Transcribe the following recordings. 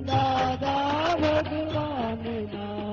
દાદા ભગવાનના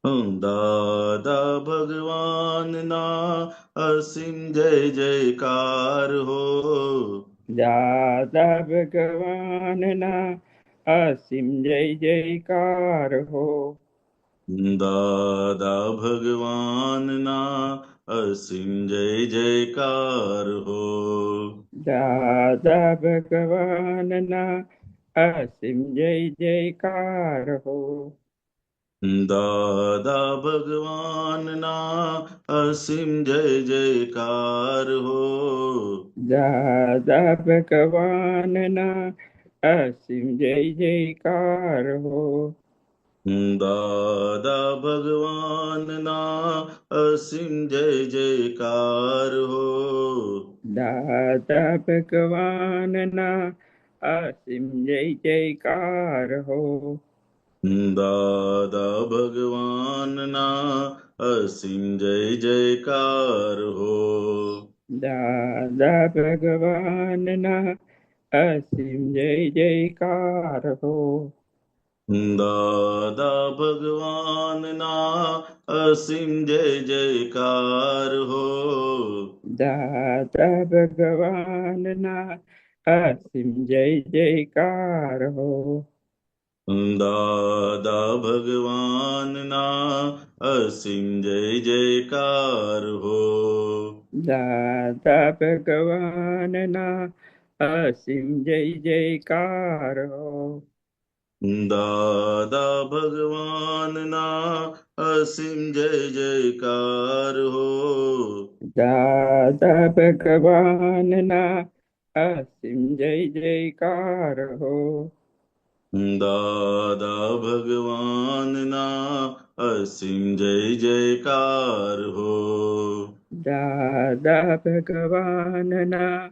દાદા ભગવાનના અસીમ જય જયકાર હો. દાદા ભગવાનના અસીમ જય જયકાર હો. દાદા ભગવાનના અસીમ જય જયકાર હો. દાદા ભગવાનના અસીમ જય જયકાર હો. દાદા ભગવાનના અસીમ જય જયકાર હો. દાદા ભગવાનના અસીમ જય જયકાર હો. દાદા ભગવાનના અસીમ જય જયકાર હો. દાદા ભગવાનના અસીમ જય જયકાર હો. દાદા ભગવાનના અસીમ જય જયકાર હો. દાદા ભગવાનના અસીમ જય જયકાર હો. દાદા ભગવાનના અસીમ જય જયકાર હો. દાદા ભગવાનના અસીમ જય જયકાર હો. દાદા ભગવાનના અસીમ જય જયકાર હો. દાદા ભગવાનના અસીમ જય જયકાર હો. દાદા ભગવાનના અસીમ જય જયકાર હો. દાદા ભગવાનના અસીમ જય જયકાર હો. દાદા ભગવાનના અસીમ જય જયકાર હો. દાદા ભગવાનના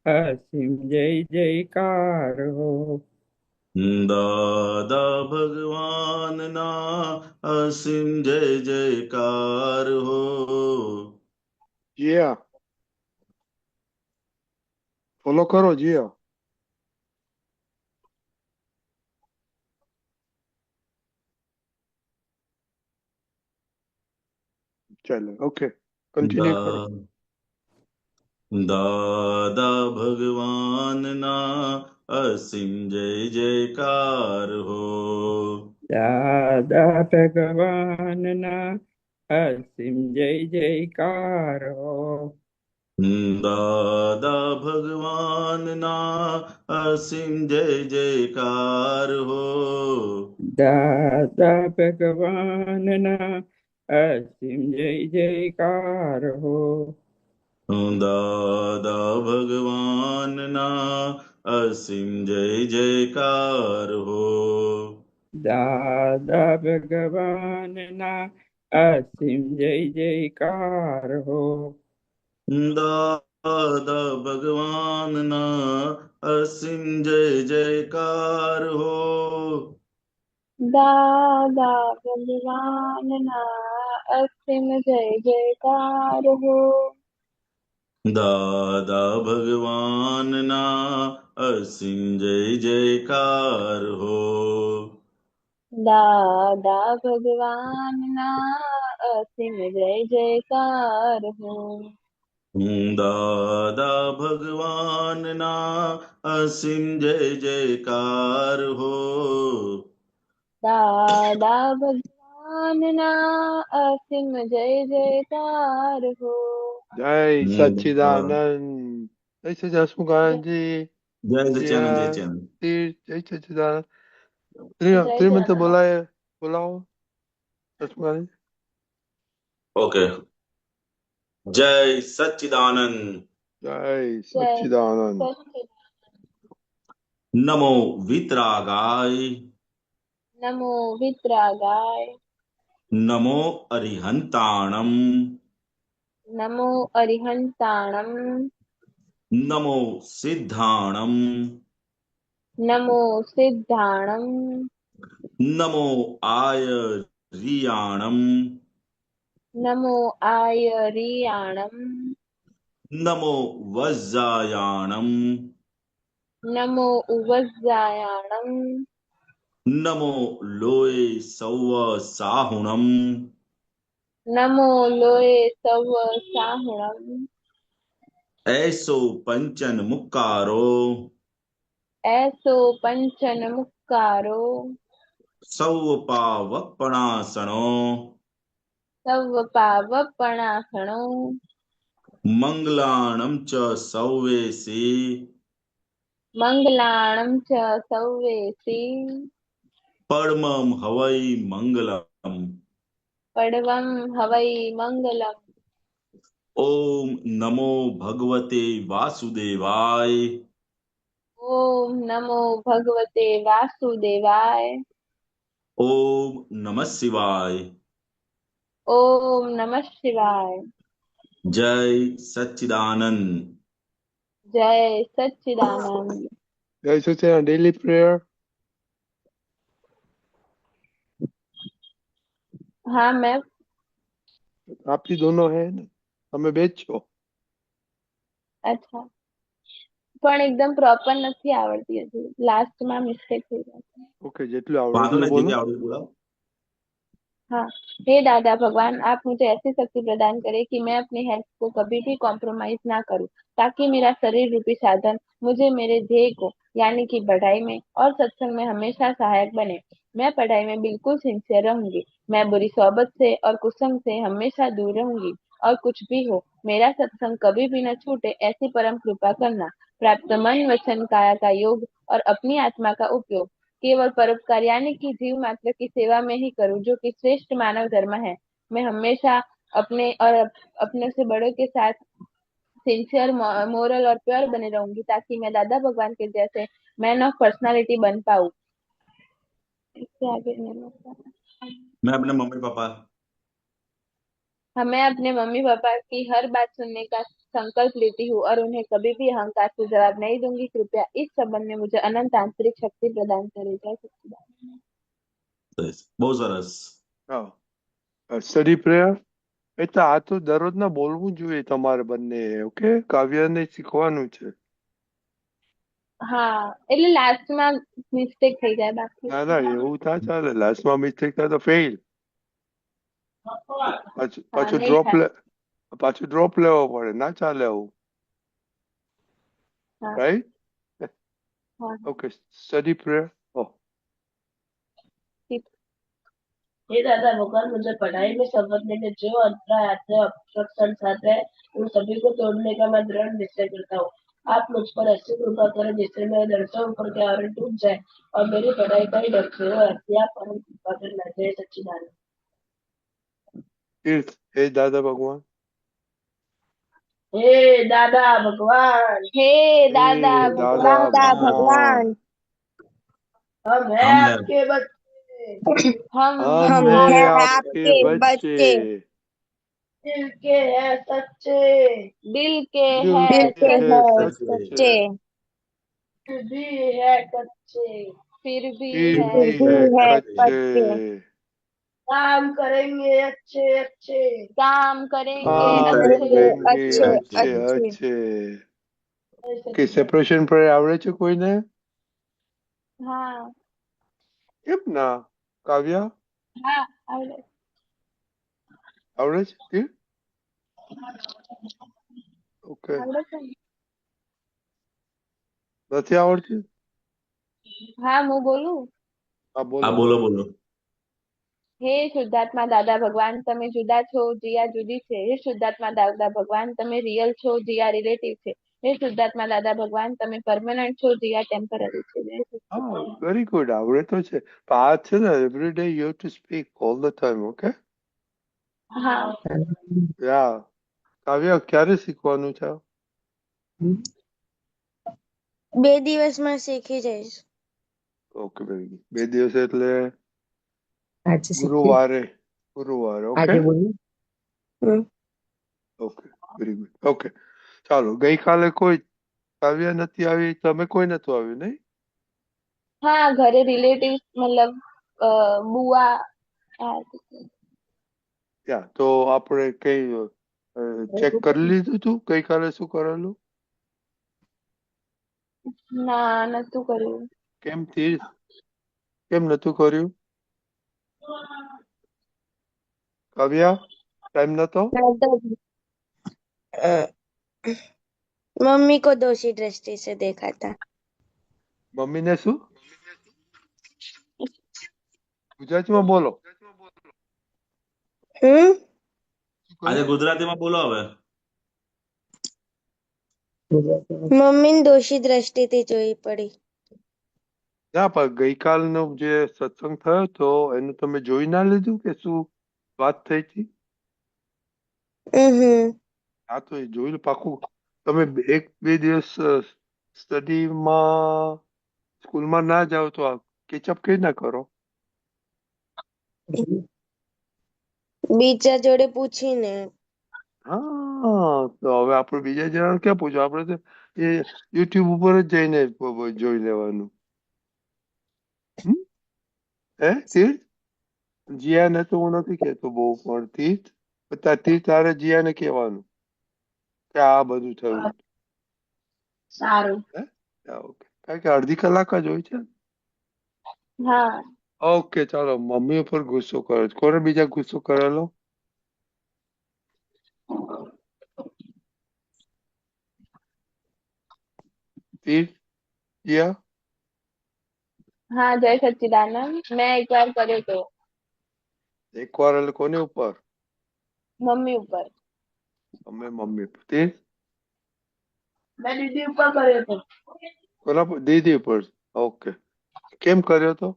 અસીમ જય જયકાર હો. દાદા ભગવાનના અસીમ જય જયકાર હો. જીયા ફોલો કરો જીયા. ચાલો ઓકે કન્ટિન્યુ કરો. દાદા ભગવાનના અસીમ જય જયકાર હો. દાદા ભગવાનના અસીમ જય જયકાર હો. દાદા ભગવાનના અસીમ જય જયકાર હો. દાદા ભગવાનના અસીમ જય જયકાર હો. દાદા ભગવાનના અસીમ જય જયકાર હો. દાદા ભગવાનના અસીમ જય જયકાર હો. દાદા ભગવાનના અસીમ જય જયકાર હો. દાદા ભગવાનના અસીમ જય જયકાર હો. દાદા ભગવાનના અસીમ જય જયકાર હો. દાદા ભગવાનના અસીમ જય જયકાર હો. દાદા ભગવાનના અસીમ જય જયકાર હો. દાદા ભગવાનના અસીમ જય જયકાર હો. જય સચ્ચિદાનંદ. જય સચિદાનંદ હસમુખાનંદજી. જય સચ્ચાનંદ જય સચ્ચાનંદ. જય સચ્ચિદાનંદ. જય ત્રિમંત્ર જય બોલાવો હસમુખાનંદ. ઓકે. જય સચ્ચિદાનંદ. જય સચ્ચિદાનંદ. નમો વિતરાગાય. નમો વિતરાગાય. નમો અરિહંતાણમ. નમો અરિહંતાણમ. નમો સિદ્ધાણમ. નમો સિદ્ધાણમ. નમો આયરિયાણમ. નમો આયરિયાણમ. નમો વજ્જાયાણમ. નમો ઉવજ્જાયાણમ. નમો લોય સૌવ સાહુણમ નમો લોય સવ સાહુણમ એસો પંચન મુક્કારો એસો પંચન મુક્કારો સૌ પાવપણાસણો સવ પાવપણાસણો મંગલાણમ ચ સૌવેસી મંગલાણં ચ સૌવેસી પડમમ હવૈ મંગલમ પડવં હવૈ મંગલમ ઓમ નમો ભગવતે વાસુદેવાય ઓમ નમો ભગવતે વાસુદેવાય ઓમ નમઃ શિવાય ઓમ નમઃ શિવાય જય સચ્ચિદાનંદ જય સચ્ચિદાનંદ જય સચિદાનંદ ડેલી પ્રેયર हाँ मैं आप ही दोनों है ને તમે બે જ છો अच्छा પણ એકદમ પ્રોપર નથી આવડતી હજી લાસ્ટમાં મિસ્ટેક થઈ જાય ઓકે જેટલું આવડે વાંધો એટલું નહીં બોલો જે આવડે બોલાવો हाँ हे दादा भगवान आप मुझे ऐसी शक्ति प्रदान करें कि मैं अपनी हेल्थ को कभी भी कॉम्प्रोमाइज ना करूं ताकि मेरा शरीर रूपी साधन मुझे मेरे ध्येय को यानी कि पढ़ाई में और सत्संग में हमेशा सहायक बने। मैं पढ़ाई में बिल्कुल सिंसियर रहूंगी। मैं बुरी सोबत से और कुसंग से हमेशा दूर रहूंगी और कुछ भी हो मेरा सत्संग कभी भी न छूटे ऐसी परम कृपा करना। प्राप्त मन वचन काया का योग और अपनी आत्मा का उपयोग केवल परोपकार यानी कि जीव मात्र की सेवा में ही करूं जो कि श्रेष्ठ मानव धर्म है। मैं हमेशा अपने और अपने से बड़ों के साथ सिंसियर मोरल और प्योर बने रहूंगी ताकि मैं दादा भगवान के जैसे मैन ऑफ पर्सनालिटी बन पाऊं। इससे आगे नहीं होता। मैं अपने मम्मी पापा मैं अपने मम्मी पापा की हर बात सुनने का संकल्प लेती हूँ और उन्हें कभी भी अहंकार से जवाब नहीं दूंगी। कृपया इस संबंध में मुझे अनंत आंतरिक शक्ति प्रदान करें। जय सच्चिदानंद। બહુ સરસ હા સ્ટડી પ્રેયર એટલે આ તો દરરોજના બોલવું જોઈએ તમારે બંને ઓકે કાવ્યને શીખવાનું છે હા એટલે લાસ્ટમાં મિસ્ટેક થઈ જાય બાકી ના ના એવું ના ચાલે લાસ્ટમાં મિસ્ટેક થાય તો ફેલ પાછું હા પાછું નહીં ડ્રોપ થાય. પાછું ડ્રોપ લેવો પડે ના ચાલે આવું હા રાઈટ હા ઓકે સ્ટડી પ્રેયર ઓ ठीक। हे दादा भगवान मुझे पढ़ाई में संबंध में जो अंतराय आते हैं ऑब्स्ट्रक्शन आते हैं उन सभी को तोड़ने का मैं दृढ़ निश्चय करता हूँ। आप मुझ पर ऐसी कृपा करें जिससे मेरे दर्शकों ऊपर के आवरण टूट जाए और मेरी पढ़ाई का ही लक्ष्य हो। ऐसी आप परम कृपा करना। जय सच्चिदानंद। तीर्थ हे दादा भगवान हे दादा भगवान हे दादा हे दादा भगवान दादा भगवान हम हैं हम है आपके बच्चे हम हम हम हैं हैं आपके आपके बच्चे बच्चे दिल के हैं सच्चे दिल के दिल है दिल के के हैं सच्चे सच्चे सच्चे फिर भी है कच्चे। फिर भी फिर है भी भी है है कच्चे कच्चे काम करेंगे अच्छे अच्छे। काम करेंगे काम अच्छे करेंगे करेंगे अच्छे अच्छे अच्छे अच्छे जय કે सच्चिदानंद। સેપરેશન પર આવડે છે કોઈને हाँ કેમ ના કાવ્ય हाँ आवड़े આવડે છે તીર્થ ઓકે आवड़े છે ને? નથી આવડતી हाँ હું બોલું હા હા બોલો બોલો બોલો હે શુદ્ધાત્મા દાદા ભગવાન તમે જુદા છો જીયા જુદી છે। હે શુદ્ધાત્મા દાદા ભગવાન તમે રિયલ છો જીયા રિલેટિવ છે। હે શુદ્ધાત્મા દાદા ભગવાન તમે પરમેનન્ટ છો જીયા ટેમ્પરરી છે। જય હા સચ્ચિદાનંદ। વેરી ગુડ આવડે તો છે પણ આ છે ને every day you have to speak all the time okay हाँ યા કાવ્ય ક્યારે શીખવાનું છે બે દિવસમાં શીખી જઈશ ઓકે વેરી ગુડ બે દિવસ એટલે આજે શીખીએ ગુરુવારે ગુરુવારે ઓકે આજે બોલીએ હમ. ઓકે વેરી ગુડ ઓકે ચાલો ગઈકાલે કોઈ કાવ્ય નથી આવી તમે કોઈ નતું આવ્યું નહીં हाँ घरे रिलेटिव मतलब बुआ आया था। યા તો આપણે કઈ ચેક કરી લીધું તું ગઈકાલે શું કરેલું ના નતું કર્યું। કેમ તીર્થ કેમ નતું કર્યું? કાવ્યા, ટાઈમ નતો? दादाजी अ, मम्मी को दोषी दृष्टि से देखा था। મમ્મીને શું? ગુજરાતીમાં બોલો. हम्म શું આજે કહ્યું? ગુજરાતીમાં બોલો હવે. मम्मी ने दोषी दृष्टिથી જોઈ પડી। ના, પણ ગઈકાલનો જે સત્સંગ થયો તો એનું તમે જોઈ ના લીધું કે શું વાત થઈ હતી? હમ હા, તો એ જોઈ લો પાકું. તમે એક બે દિવસ સ્ટડીમાં સ્કૂલમાં ના જાઓ તો કેચઅપ કેવી ના કરો? બીજા જોડે પૂછીને। હા, તો હવે આપણે બીજા જણાને ક્યાં પૂછો? આપણે તો એ યુટ્યુબ ઉપર જ જઈને જોઈ લેવાનું. હમ? તીર્થ? જીયાને તો હું નથી કહેતો બહુ, પણ તીર્થ તારે જીયાને કહેવાનું કે આ બધું થયું. સારું. હે? હા, ઓકે. કારણ કે અડધી કલાક જ હોય છે. હા ઓકે, ચાલો. મમ્મી ઉપર ગુસ્સો કરો છો. કોને બીજા ગુસ્સો કરેલો? તીર્થ, જીયા? હા જય સચ્ચિદાનંદ મેં એકવાર કર્યો તો એકવાર એટલે કોની ઉપર? મમ્મી ઉપર અમે મમ્મી ઉપર. તીર્થ? મેં દીદી ઉપર કર્યો હતો. કોના પર? દીદી ઉપર. ઓકે. કેમ કર્યો તો?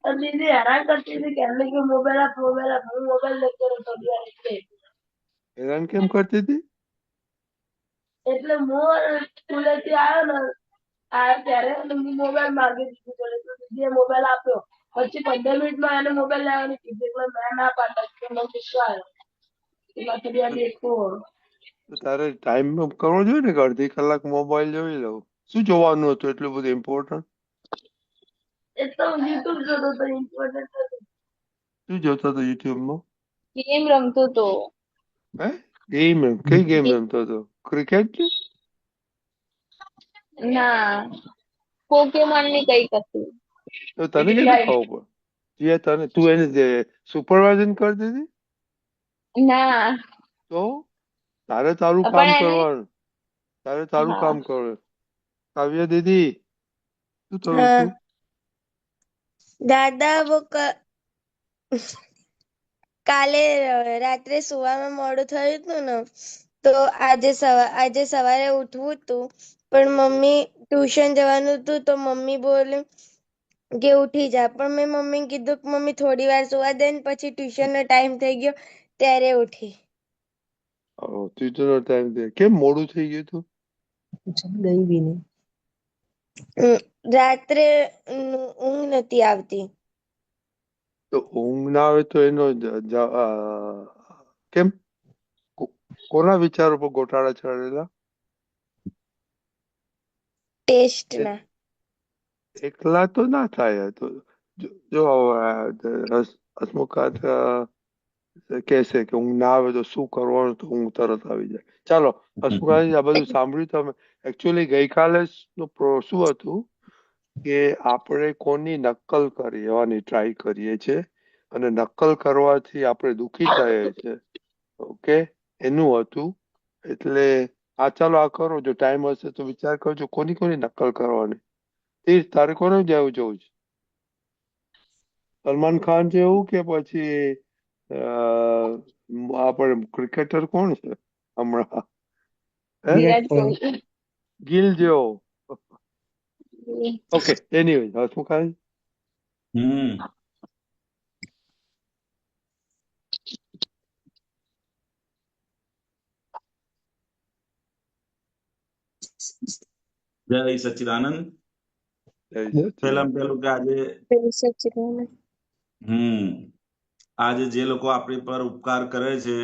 તો દીદી હેરાન કરતી હતી કે એમને કે મોબાઈલ આપ, મોબાઈલ આપ. હું મોબાઈલ લેતો રહેતો એટલે હેરાન કેમ કરતી હતી? એટલે હું સ્કૂલેથી આવ્યો ત્યારે અને હું મોબાઈલ માંગી દીધી જોડે તો દીદીએ મોબાઈલ આપ્યો. પછી 15 મિનિટમાં એને મોબાઈલ લેવાની કીધી એટલે મેં ના પાડતા કે મને ગુસ્સો આવ્યો. એમાં થોડી વાર દેખું. તો તારે ટાઈમ કરવો જોઈએ ને કે અડધી કલાક મોબાઈલ જોઈ લઉં. શું જોવાનું હતું એટલું બધું ઇમ્પોર્ટન્ટ? એ તો યુટ્યુબ જોતો તો ઇમ્પોર્ટન્ટ હતું. શું જોતો હતો યુટ્યુબમાં? ગેમ રમતો તો હે? ગેમ? કઈ ગેમ રમતો હતો? ક્રિકેટ? ના પોકેમોન ની કઈક હતું તો તને કેમ ખબર પડે? તને તું એને સુપરવાઇઝન કરતી હતી? ના તો તારે તારું કામ પણ એને કરવાનું. તારે તારું હા કામ કરવાનું. કાવ્ય દીદી, શું થયું હા હતું? દાદા वो કાલે રાત્રે સુવામાં મોડું થયું હતું ને તો આજે સવારે ઉઠવું હતું પણ મમ્મી ટ્યુશન જવાનું હતું તો મમ્મી બોલે કે ઉઠી જા પણ મેં મમ્મીને કીધું કે મમ્મી થોડી વાર સુવા દે ને પછી ટ્યુશનનો ટાઈમ થઈ ગયો ત્યારે ઉઠી। ટ્યુટરનો ટાઈમ છે. કેમ મોડું થઈ ગયું હતું? ગઈ બી નહીં। રાત્રે ઊંઘ નથી આવતી। તો ઊંઘ ના આવે તો એનો કેમ? કોના વિચારો પર ગોટાળા ચડેલા? ટેસ્ટના। એકલા તો ના થાય. તો જો હસમુખ કહેશે કે ઊંઘ ના આવે તો શું કરવાનું, તો ઊંઘ તરત આવી જાય. ચાલો હસમુખ, આ બધું સાંભળ્યું તમે. એકચ્યુઅલી ગઈકાલે શું હતું કે આપણે કોની નકલ કરવાની ટ્રાય કરીએ છીએ અને નકલ કરવાથી આપણે દુઃખી થઈએ છીએ. ઓકે, એનું હતું. એટલે ચાલો આ કરો. જો ટાઈમ હશે તો વિચાર કરજો કોની નકલ કરવાની. તારે કોને જવું છે? સલમાન ખાન જેવું કે પછી આપણે ક્રિકેટર કોણ છે હમણાં? હે? વિરાટ કોહલી ગિલ જેવો? Okay, anyway Hasmukh Khan. હમ જય સચ્ચિદાનંદ. પહેલા પેલું કે આજે આજે જે લોકો આપણી પર ઉપકાર કરે છે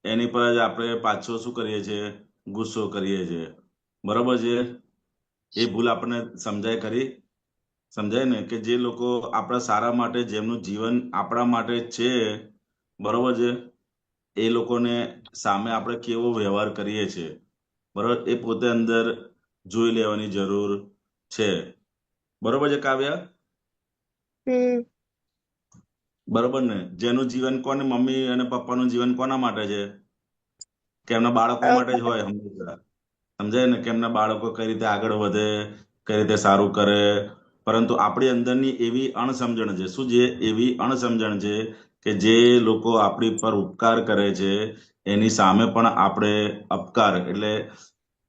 એની પર જ આપણે પાછો શું કરીએ છીએ? ગુસ્સો કરીએ છીએ. બરોબર છે? એ ભૂલ આપણને સમજાય ને કે જે લોકો આપણા સારા માટે, જેમનું જીવન આપણા માટે છે, બરોબર છે, એ લોકોને સામે આપણે કેવો વ્યવહાર કરીએ છીએ, બરોબર, એ પોતે અંદર જોઈ લેવાની જરૂર છે. બરોબર છે કાવ્ય? હમ બરોબર ને? જેનું જીવન કોને, મમ્મી અને પપ્પાનું જીવન કોના માટે છે? કે એમના બાળકો માટે જ હોય હંમેશા. સમજાય ને? કે એમના બાળકો કઈ રીતે આગળ વધે, કઈ રીતે સારું કરે. પરંતુ આપણી અંદરની એવી અણસમજણ છે. શું છે? એવી અણસમજણ છે કે જે લોકો આપણી પર ઉપકાર કરે છે એની સામે પણ આપણે અપકાર, એટલે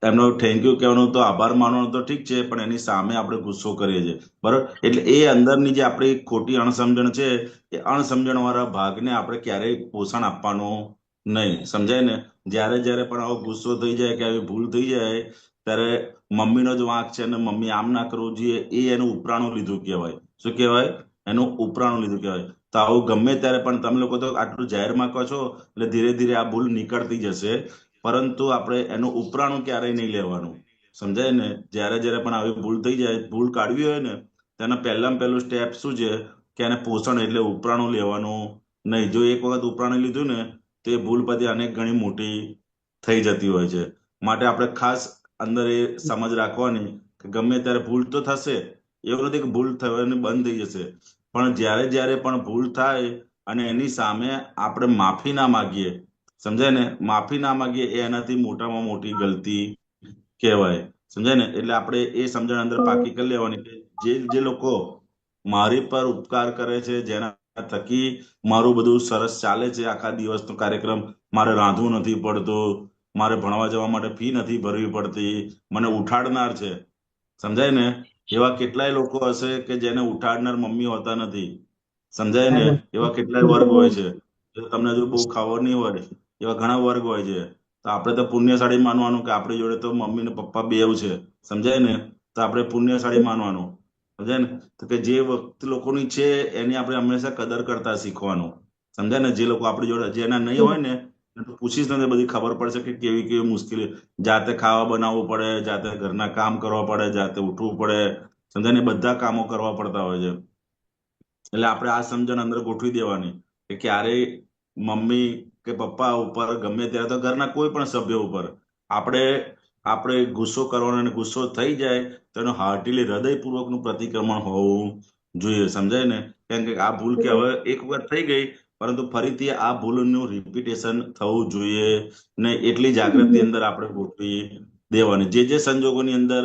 એમનો થેન્ક યુ કહેવાનું તો, આભાર માનવાનો તો ઠીક છે, પણ એની સામે આપણે ગુસ્સો કરીએ છીએ. બરોબર? એટલે એ અંદરની જે આપણી ખોટી અણસમજણ છે, એ અણસમજણ વાળા ભાગને આપણે ક્યારેય પોષણ આપવાનું નહીં. સમજાય ને? જ્યારે જ્યારે પણ આવો ગુસ્સો થઈ જાય કે આવી ભૂલ થઈ જાય, ત્યારે મમ્મીનો જ વાંક છે અને મમ્મી આમ ના કરવું જોઈએ, એ એનું ઉપરાણું લીધું કહેવાય. શું કહેવાય? એનું ઉપરાણું લીધું કહેવાય. તો આવું ગમે ત્યારે પણ તમે લોકો તો આટલું જાહેરમાં કહો છો, એટલે ધીરે ધીરે આ ભૂલ નીકળતી જશે. પરંતુ આપણે એનું ઉપરાણું ક્યારેય નહીં લેવાનું. સમજાય ને? જ્યારે જ્યારે પણ આવી ભૂલ થઈ જાય, ભૂલ કાઢવી હોય ને, તેના પહેલામાં પહેલું સ્ટેપ શું છે કે એને પોષણ એટલે ઉપરાણું લેવાનું નહીં. જો એક વખત ઉપરાણું લીધું ને, તો એ ભૂલ પછી અનેક ગણી મોટી થઈ જતી હોય છે. માટે આપણે ખાસ અંદર એ સમજ રાખવાની કે ગમે ત્યારે ભૂલ તો થશે. એવું નથી કે ભૂલ થવાની બંધ થઈ જશે, પણ જ્યારે જ્યારે પણ ભૂલ થાય અને એની સામે આપણે માફી ના માગીએ, સમજાય ને? માફી ના માગીએ એ એનાથી મોટામાં મોટી ગલતી કહેવાય. સમજાય ને? એટલે આપણે એ સમજણ અંદર પાકી કરી લેવાની કે જે લોકો મારી પર ઉપકાર કરે છે, જેના થકી મારું બધું સરસ ચાલે છે, આખા દિવસનો કાર્યક્રમ, મારે રાંધવું નથી પડતું, મારે ભણવા જવા માટે ફી નથી ભરવી પડતી, મને ઉઠાડનાર છે. સમજાય ને? એવા કેટલાય લોકો હશે કે જેને ઉઠાડનાર મમ્મી હોતા નથી. સમજાય ને? એવા કેટલાય વર્ગ હોય છે. જો તમને હજુ બહુ ખબર નહીં હોય, એવા ઘણા વર્ગ હોય છે. તો આપણે તો પુણ્યશાળી માનવાનું કે આપણી જોડે તો મમ્મી ને પપ્પા બેવ છે. સમજાય ને? તો આપણે પુણ્યશાળી માનવાનું. સમજાય ને? તો કે જે વખત લોકોની છે એની આપણે હંમેશા કદર કરતા શીખવાનું. સમજાય ને? જે લોકો આપણી જોડે, જેના નહીં હોય ને, એને તો પૂછીશ ને બધી ખબર પડશે કે કેવી કેવી મુશ્કેલી. જાતે ખાવા બનાવવું પડે, જાતે ઘરના કામ કરવા પડે, જાતે ઉઠવું પડે. સમજાય ને? બધા કામો કરવા પડતા હોય છે. એટલે આપણે આ સમજણ અંદર ગોઠવી દેવાની કે ક્યારેય મમ્મી કે પપ્પા ઉપર, ગમે ત્યારે તો ઘરના કોઈ પણ સભ્ય ઉપર આપણે આપણે ગુસ્સો કરવાનો, અને ગુસ્સો થઈ જાય તો એનું હાર્ટીલી હૃદયપૂર્વકનું પ્રતિક્રમણ હોવું જોઈએ. સમજાય ને? કેમ કે આ ભૂલ કે હવે એક વખત થઈ ગઈ, પરંતુ ફરીથી આ ભૂલનું રિપીટેશન થવું જોઈએ ને. એટલી જાગૃતિ અંદર આપણે ગોઠવી દેવાની. જે જે સંજોગોની અંદર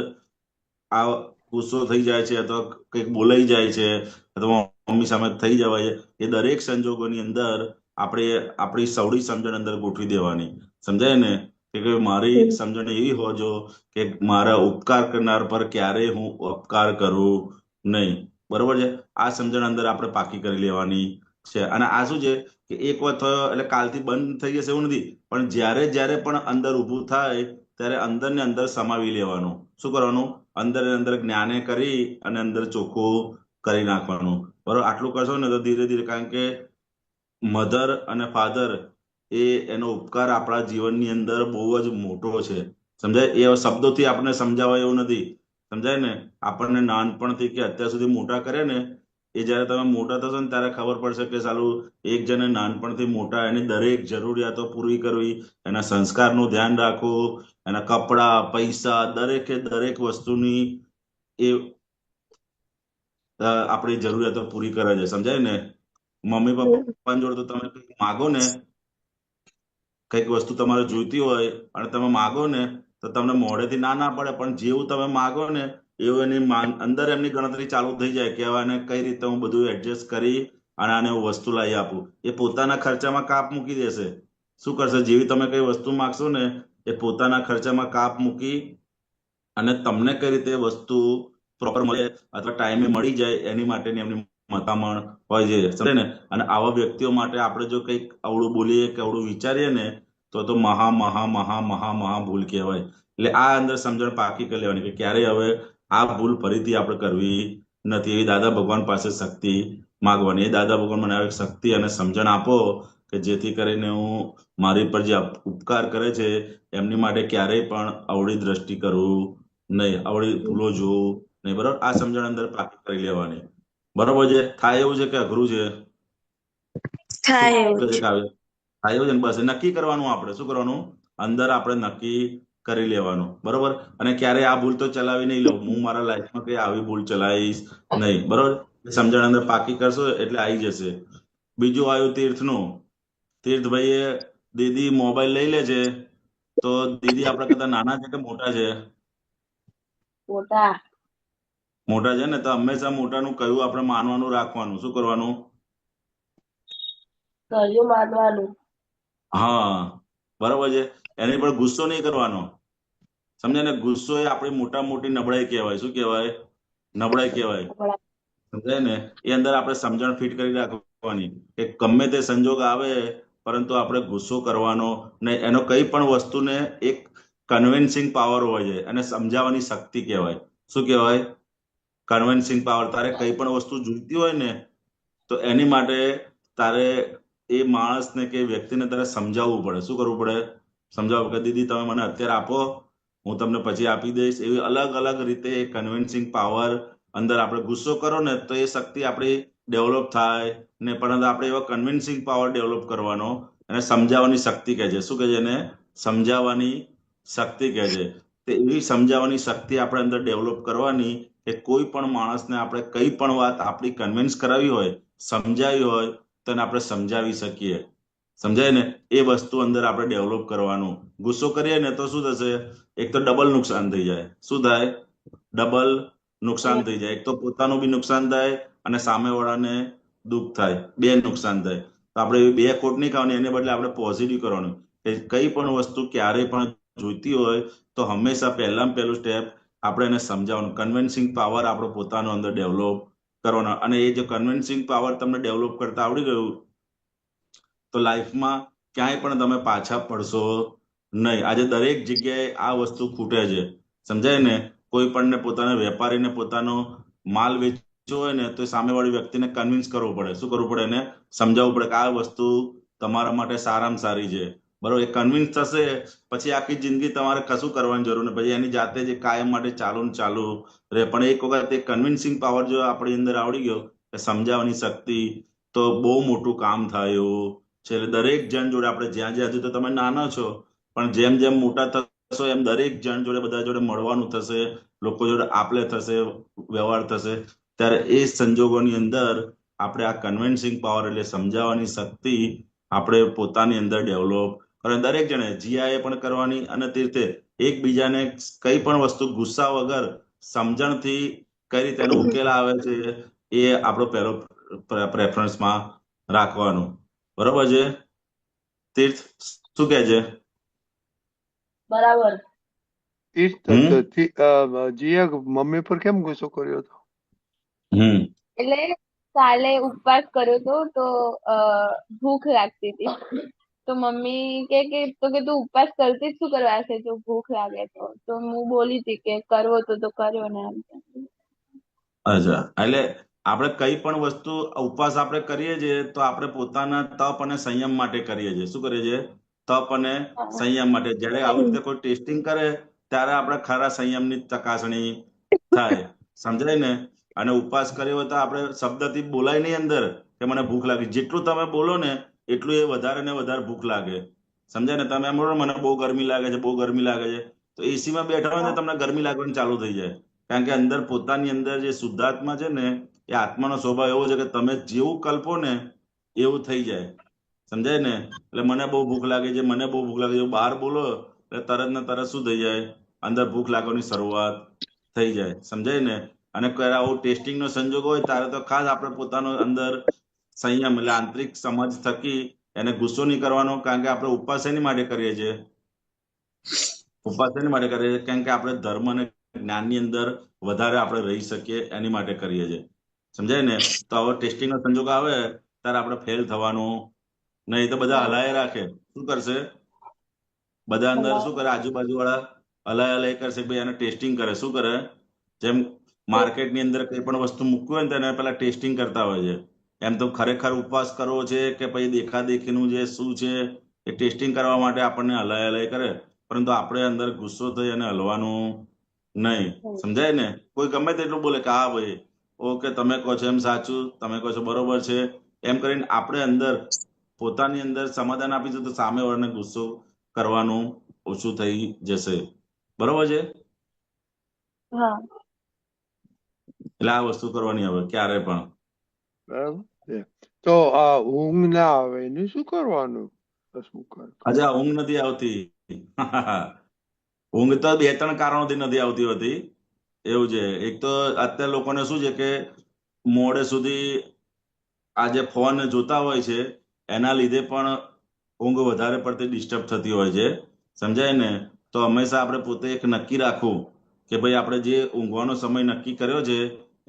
આ ગુસ્સો થઈ જાય છે અથવા કંઈક બોલાઈ જાય છે અથવા મમ્મી સામે થઈ જવાય છે, એ દરેક સંજોગોની અંદર આપણે આપણી સવડી સમજણ અંદર ગોઠવી દેવાની. સમજાય ને? કે મારી સમજણ એવી હોજો કે મારા ઉપકાર કરનાર પર ક્યારેય હું અપકાર કરું નહીં. બરોબર છે? આ સમજણ અંદર આપણે પાકી કરી લેવાની છે. અને આ શું છે કે એક વખત થયો એટલે કાલથી બંધ થઈ જશે એવું નથી, પણ જ્યારે જ્યારે પણ અંદર ઊભું થાય ત્યારે અંદર ને અંદર સમાવી લેવાનું. શું કરવાનું? અંદર ને અંદર જ્ઞાને કરી અને અંદર ચોખ્ખું કરી નાખવાનું. બરોબર? આટલું કરશો ને તો ધીરે ધીરે, કારણ કે મધર અને ફાધર એનો ઉપકાર આપણા જીવનની અંદર બહુ જ મોટો છે. સમજાય? એ શબ્દોથી આપણે સમજાવવા એવું નથી. સમજાય ને? આપણને નાનપણથી કે અત્યાર સુધી મોટા કરે ને, એ જયારે તમે મોટા થશો ને ત્યારે ખબર પડશે કે સાલું એક જણે નાનપણથી મોટા, એની દરેક જરૂરિયાતો પૂરી કરવી, એના સંસ્કારનું ધ્યાન રાખવું, એના કપડા, પૈસા, દરેકે દરેક વસ્તુની એ આપણી જરૂરિયાતો પૂરી કરે છે. સમજાય ને? મમ્મી પપ્પા જોડે તો તમે કંઈક માગો ને, કંઈક વસ્તુ તમારે જોઈતી હોય અને તમે માગો ને, તો તમને મોઢેથી ના પડે, પણ જેવું તમે માગો ને એવું એની અંદર એમની ગણતરી ચાલુ થઈ જાય કે હવે આને કઈ રીતે હું બધું એડજસ્ટ કરી અને આને હું વસ્તુ લાવી આપું. એ પોતાના ખર્ચામાં કાપ મૂકી દેશે. શું કરશે? જેવી તમે કઈ વસ્તુ માગશો ને, એ પોતાના ખર્ચામાં કાપ મૂકી અને તમને કઈ રીતે વસ્તુ પ્રોપર મળે અથવા ટાઈમે મળી જાય એની માટેની એમની મતામણ હોય છે. સમજે ને? અને આવા વ્યક્તિઓ માટે આપણે જો કંઈક અવળું બોલીએ કે અવળું વિચારીએ ને, તો મહા મહા મહા મહા મહા ભૂલ કહેવાય. એટલે આ અંદર સમજણ પાકી કરી લેવાની કે ક્યારેય હવે આ ભૂલ ફરીથી આપણે કરવી નથી. એવી દાદા ભગવાન પાસે શક્તિ માગવાની. એ દાદા ભગવાન મને આવી શક્તિ અને સમજણ આપો કે જેથી કરીને હું મારી પર જે ઉપકાર કરે છે એમની માટે ક્યારેય પણ અવળી દ્રષ્ટિ કરું નહીં, અવળી ભૂલો જોવું નહીં. બરોબર? આ સમજણ અંદર પાકી કરી લેવાની. બરોબર છે? થાય એવું છે કે અઘરું છે? થાય એવું શું છે. છે કાવ્ય? થાય એવું છે ને? બસ નક્કી કરવાનું. આપણે શું કરવાનું? અંદર આપણે નક્કી કરી લેવાનું. બરોબર? અને ક્યારે આ ભૂલ તો ચલાવી નહીં લઉં, હું મારા લાઈફમાં કઈ આવી ભૂલ ચલાવીશ નહીં. બરોબર? સમજણ અંદર પાકી કરશો એટલે આવી જશે. બીજું આવ્યું તીર્થનું. તીર્થભાઈએ દીદી મોબાઈલ લઈ લે છે, તો દીદી આપણા કરતા નાના છે કે મોટા છે? મોટા. મોટા છે ને, તો હંમેશા મોટાનું કહ્યું આપણે માનવાનું રાખવાનું. શું કરવાનું? કહ્યું માનવાનું. હા, બરોબર છે. એની પર ગુસ્સો નહીં કરવાનો. સમજે ને? ગુસ્સો એ આપણી મોટી નબળાઈ કહેવાય. શું કહેવાય? નબળાઈ કહેવાય. સમજાય ને? એ અંદર આપણે સમજણ ફિટ કરી રાખવાની કે ગમે તે સંજોગ આવે, પરંતુ આપણે ગુસ્સો કરવાનો નહીં. એનો કઈ પણ વસ્તુને એક કન્વિન્સિંગ પાવર હોય છે, અને સમજાવવાની શક્તિ કહેવાય. શું કહેવાય? Convincing power. તારે કઈ પણ વસ્તુ જોઈતી હોય ને, તો એની માટે તારે એ માણસને કે વ્યક્તિને તારે સમજાવવું પડે. શું કરવું પડે? સમજાવવું કે દીદી તમે મને અત્યારે આપો, હું તમને પછી આપી દઈશ. એવી અલગ અલગ રીતે એ કન્વિન્સિંગ પાવર અંદર આપણે ગુસ્સો કરો ને તો એ શક્તિ આપણી ડેવલપ થાય ને, પણ આપણે એવો કન્વિન્સિંગ પાવર ડેવલપ કરવાનો. અને સમજાવવાની શક્તિ કહે છે. શું કહે છે એને? સમજાવવાની શક્તિ કહે છે. તે એવી સમજાવવાની શક્તિ આપણે અંદર ડેવલપ કરવાની કે કોઈ પણ માણસને આપણે કઈ પણ વાત આપણી કન્વિન્સ કરાવી હોય, સમજાવી હોય, તો એને આપણે સમજાવી શકીએ. સમજાય ને? એ વસ્તુ અંદર આપણે ડેવલપ કરવાનું. ગુસ્સો કરીએ ને તો શું થશે? એક તો ડબલ નુકસાન થઈ જાય. શું થાય? ડબલ નુકસાન થઈ જાય. એક તો પોતાનું બી નુકસાન થાય અને સામેવાળાને દુઃખ થાય. બે નુકસાન થાય. તો આપણે એવી બે ખોટ નહીં ખાવાની. એને બદલે આપણે પોઝિટિવ કરવાનું કે કઈ પણ વસ્તુ ક્યારેય પણ જોઈતી હોય તો હંમેશા પહેલું સ્ટેપ આપણે એને સમજાવવાનું. કન્વિન્સિંગ પાવર આપણો પોતાનો અંદર ડેવલપ કરવાનો. અને એ જો કન્વિન્સિંગ પાવર તમને ડેવલપ કરતા આવડી ગયું તો લાઈફમાં ક્યાંય પણ તમે પાછા પડશો નહીં. આજે દરેક જગ્યાએ આ વસ્તુ ખૂટે છે. સમજાય ને? કોઈ પણ પોતાના વેપારીને પોતાનો માલ વેચવો હોય ને, તો સામેવાળી વ્યક્તિને કન્વિન્સ કરવો પડે. શું કરવું પડે? એને સમજાવવું પડે કે આ વસ્તુ તમારા માટે સારામાં સારી છે. બરોબર? એ કન્વિન્સ થશે પછી આખી જિંદગી તમારે કશું કરવાની જરૂર નહીં. પછી એની જાતે જ કાયમ માટે ચાલુ ને ચાલુ રહે. પણ એક વખત એ કન્વિન્સિંગ પાવર જો આપણી અંદર આવડી ગયો કે સમજાવવાની શક્તિ, તો બહુ મોટું કામ થાય એવું છે. એટલે દરેક જણ જોડે આપણે જ્યાં જ્યાં હજુ તો તમે નાના છો, પણ જેમ જેમ મોટા થશો એમ દરેક જણ જોડે બધા જોડે મળવાનું થશે, લોકો જોડે આપલે થશે, વ્યવહાર થશે, ત્યારે એ સંજોગોની અંદર આપણે આ કન્વિન્સિંગ પાવર એટલે સમજાવવાની શક્તિ આપણે પોતાની અંદર ડેવલપ કરે. દરેક જણે જીયાએ પણ કરવાની અને તે રીતે એકબીજાને કઈ પણ વસ્તુ ગુસ્સા વગર સમજણથી કઈ રીતે એનો ઉકેલ આવે છે એ આપણો પહેલો પ્રેફરન્સમાં રાખવાનું. બરોબર છે? તીર્થ શું કહે છે? બરાબર. જીયા મમ્મી પર કેમ ગુસ્સો કર્યો હતો? એટલે કાલે ઉપવાસ કર્યો તો ભૂખ લાગતી હતી, તો મમ્મી કે તું ઉપવાસ કરતી જ શું કરવા છે જો ભૂખ લાગે તો હું બોલી હતી કે કરવો તો કર્યો ને એમ. અચ્છા, એટલે આપણે કઈ પણ વસ્તુ ઉપવાસ આપણે કરીએ છીએ તો આપણે પોતાના તપ અને સંયમ માટે કરીએ છીએ. શું કરીએ છીએ? તપ અને સંયમ માટે. જ્યારે આવી રીતે કોઈ ટેસ્ટિંગ કરે ત્યારે આપણે ખરા સંયમની ચકાસણી થાય. સમજાય ને? અને ઉપવાસ કર્યો હોય તો આપણે શબ્દથી બોલાય નહીં અંદર કે મને ભૂખ લાગી. જેટલું તમે બોલો ને એટલું એ વધારે ને વધારે ભૂખ લાગે. સમજાય ને? તમે એમ બોલો મને બહુ ગરમી લાગે છે, બહુ ગરમી લાગે છે, તો એસીમાં બેઠા હોય ને તમને ગરમી લાગવાની ચાલુ થઈ જાય. કારણ કે અંદર પોતાની અંદર જે શુદ્ધાત્મા છે ને, એ આત્માનો સ્વભાવ એવો છે કે તમે જેવું કલ્પો ને એવું થઈ જાય. સમજાય ને? એટલે મને બહુ ભૂખ લાગે છે, મને બહુ ભૂખ લાગે છે, બહાર બોલો એટલે તરત ને તરત શું થઈ જાય? અંદર ભૂખ લાગવાની શરૂઆત થઈ જાય. સમજાય ને? અને આવું ટેસ્ટિંગ નો સંજોગ હોય ત્યારે તો ખાસ આપણે પોતાનો અંદર સંયમ એટલે આંતરિક સમજ થકી એને ગુસ્સો નહીં કરવાનો. કારણ કે આપણે ઉપવાસ એની માટે કરીએ છીએ. ઉપવાસ એની માટે કરીએ છીએ કારણ કે આપણે ધર્મ અને જ્ઞાનની અંદર વધારે આપણે રહી શકીએ એની માટે કરીએ છીએ. સમજાય ને? તો હવે ટેસ્ટિંગ નો સંજોગ આવે ત્યારે આપણે ફેલ થવાનું નહીં. તો બધા હલાય રાખે. શું કરશે? બધા અંદર શું કરે? આજુબાજુ વાળા હલાય કરશે. ભાઈ એને ટેસ્ટિંગ કરે. શું કરે? જેમ માર્કેટની અંદર કઈ પણ વસ્તુ મૂકવી હોય ને તો એને પેલા ટેસ્ટિંગ કરતા હોય છે. એમ તો ખરેખર ઉપવાસ કરવો છે કે પછી દેખાદેખીનું જે શું છે એ ટેસ્ટિંગ કરવા માટે આપણને હલાય કરે. પરંતુ આપણે અંદર ગુસ્સો થઈ અને હલવાનું નહીં. સમજાય ને? કોઈ ગમે તેટલું બોલે કે હા ભાઈ ઓકે તમે કહો છો એમ સાચું, તમે કહો છો બરોબર છે, એમ કરીને આપણે અંદર પોતાની અંદર સમાધાન આપીશું તો સામેવાળાને ગુસ્સો કરવાનું ઓછું થઈ જશે. બરોબર છે? હા. એટલે આ વસ્તુ કરવાની હવે ક્યારે પણ. બરાબર છે. તો આ ઊંઘ ના આવે એનું શું કરવાનું હસમુખભાઈ? આજે ઊંઘ નથી આવતી. ઊંઘ તો 2-3 કારણોથી નથી આવતી હોતી. એવું છે. એક તો અત્યારે લોકોને શું છે કે મોડે સુધી આ જે ફોન જોતા હોય છે એના લીધે પણ ઊંઘ વધારે પડતી ડિસ્ટર્બ થતી હોય છે. સમજાય ને? તો હંમેશા આપણે પોતે એક નક્કી રાખવું કે ભાઈ આપણે જે ઊંઘવાનો સમય નક્કી કર્યો છે